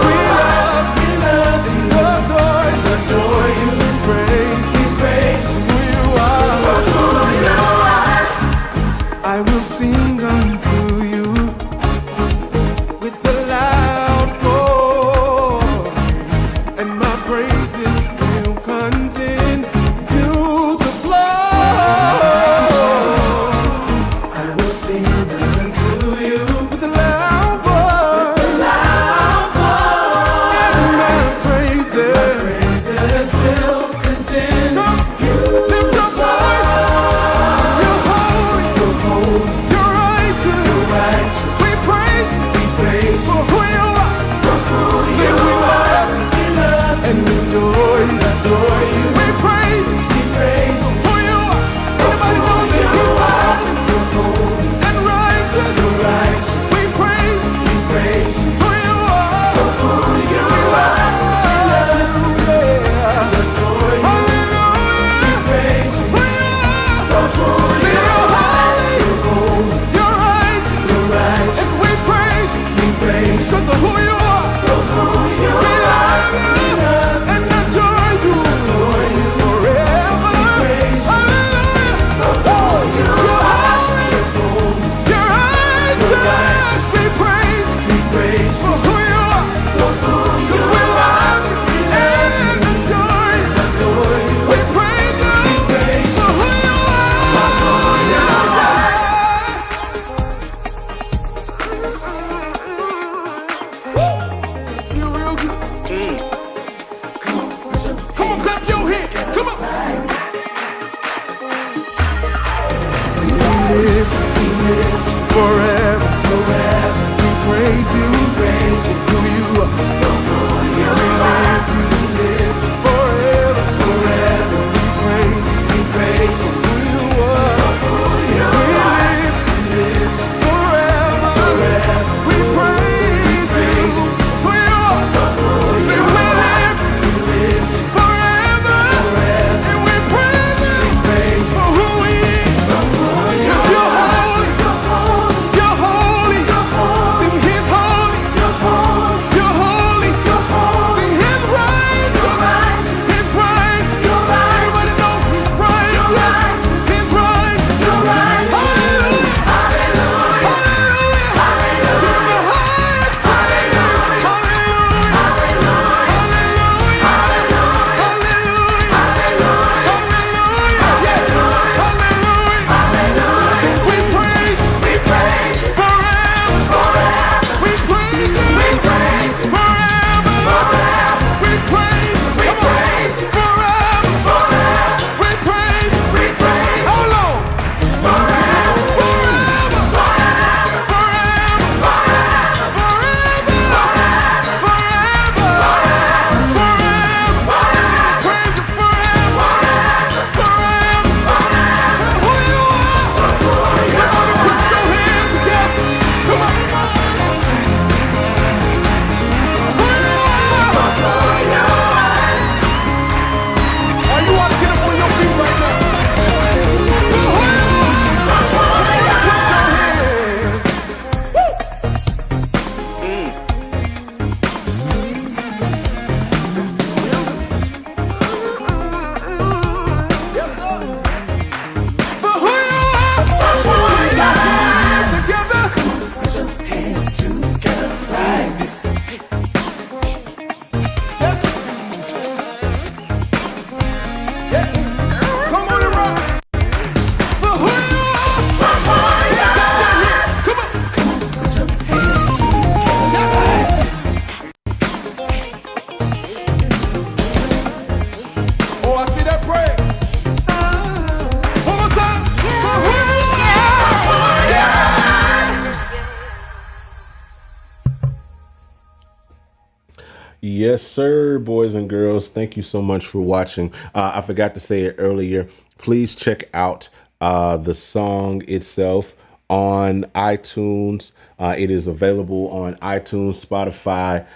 Yes, sir, boys and girls. Thank you so much for watching. I forgot to say it earlier. Please check out the song itself on iTunes. It is available on iTunes, Spotify,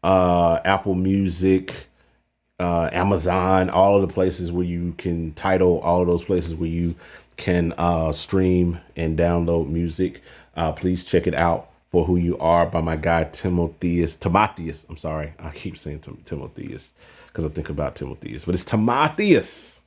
Apple Music, Amazon, all of the places where you can title, all of those places where you can stream and download music. Please check it out. For Who You Are by my guy Timotheus. I'm sorry. I keep saying Timotheus because I think about Timotheus, but it's Timotheus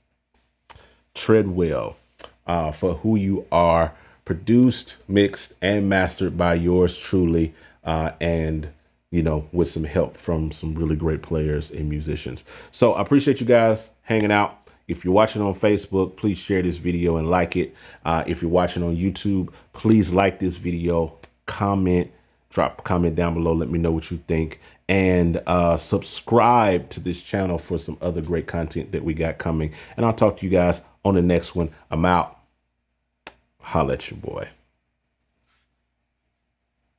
Treadwell. For Who You Are, produced, mixed, and mastered by yours truly, and with some help from some really great players and musicians. So I appreciate you guys hanging out. If you're watching on Facebook, please share this video and like it. If you're watching on YouTube, please like this video. Drop a comment down below. Let me know what you think, and subscribe to this channel for some other great content that we got coming. And I'll talk to you guys on the next one. I'm out. Holla at your boy.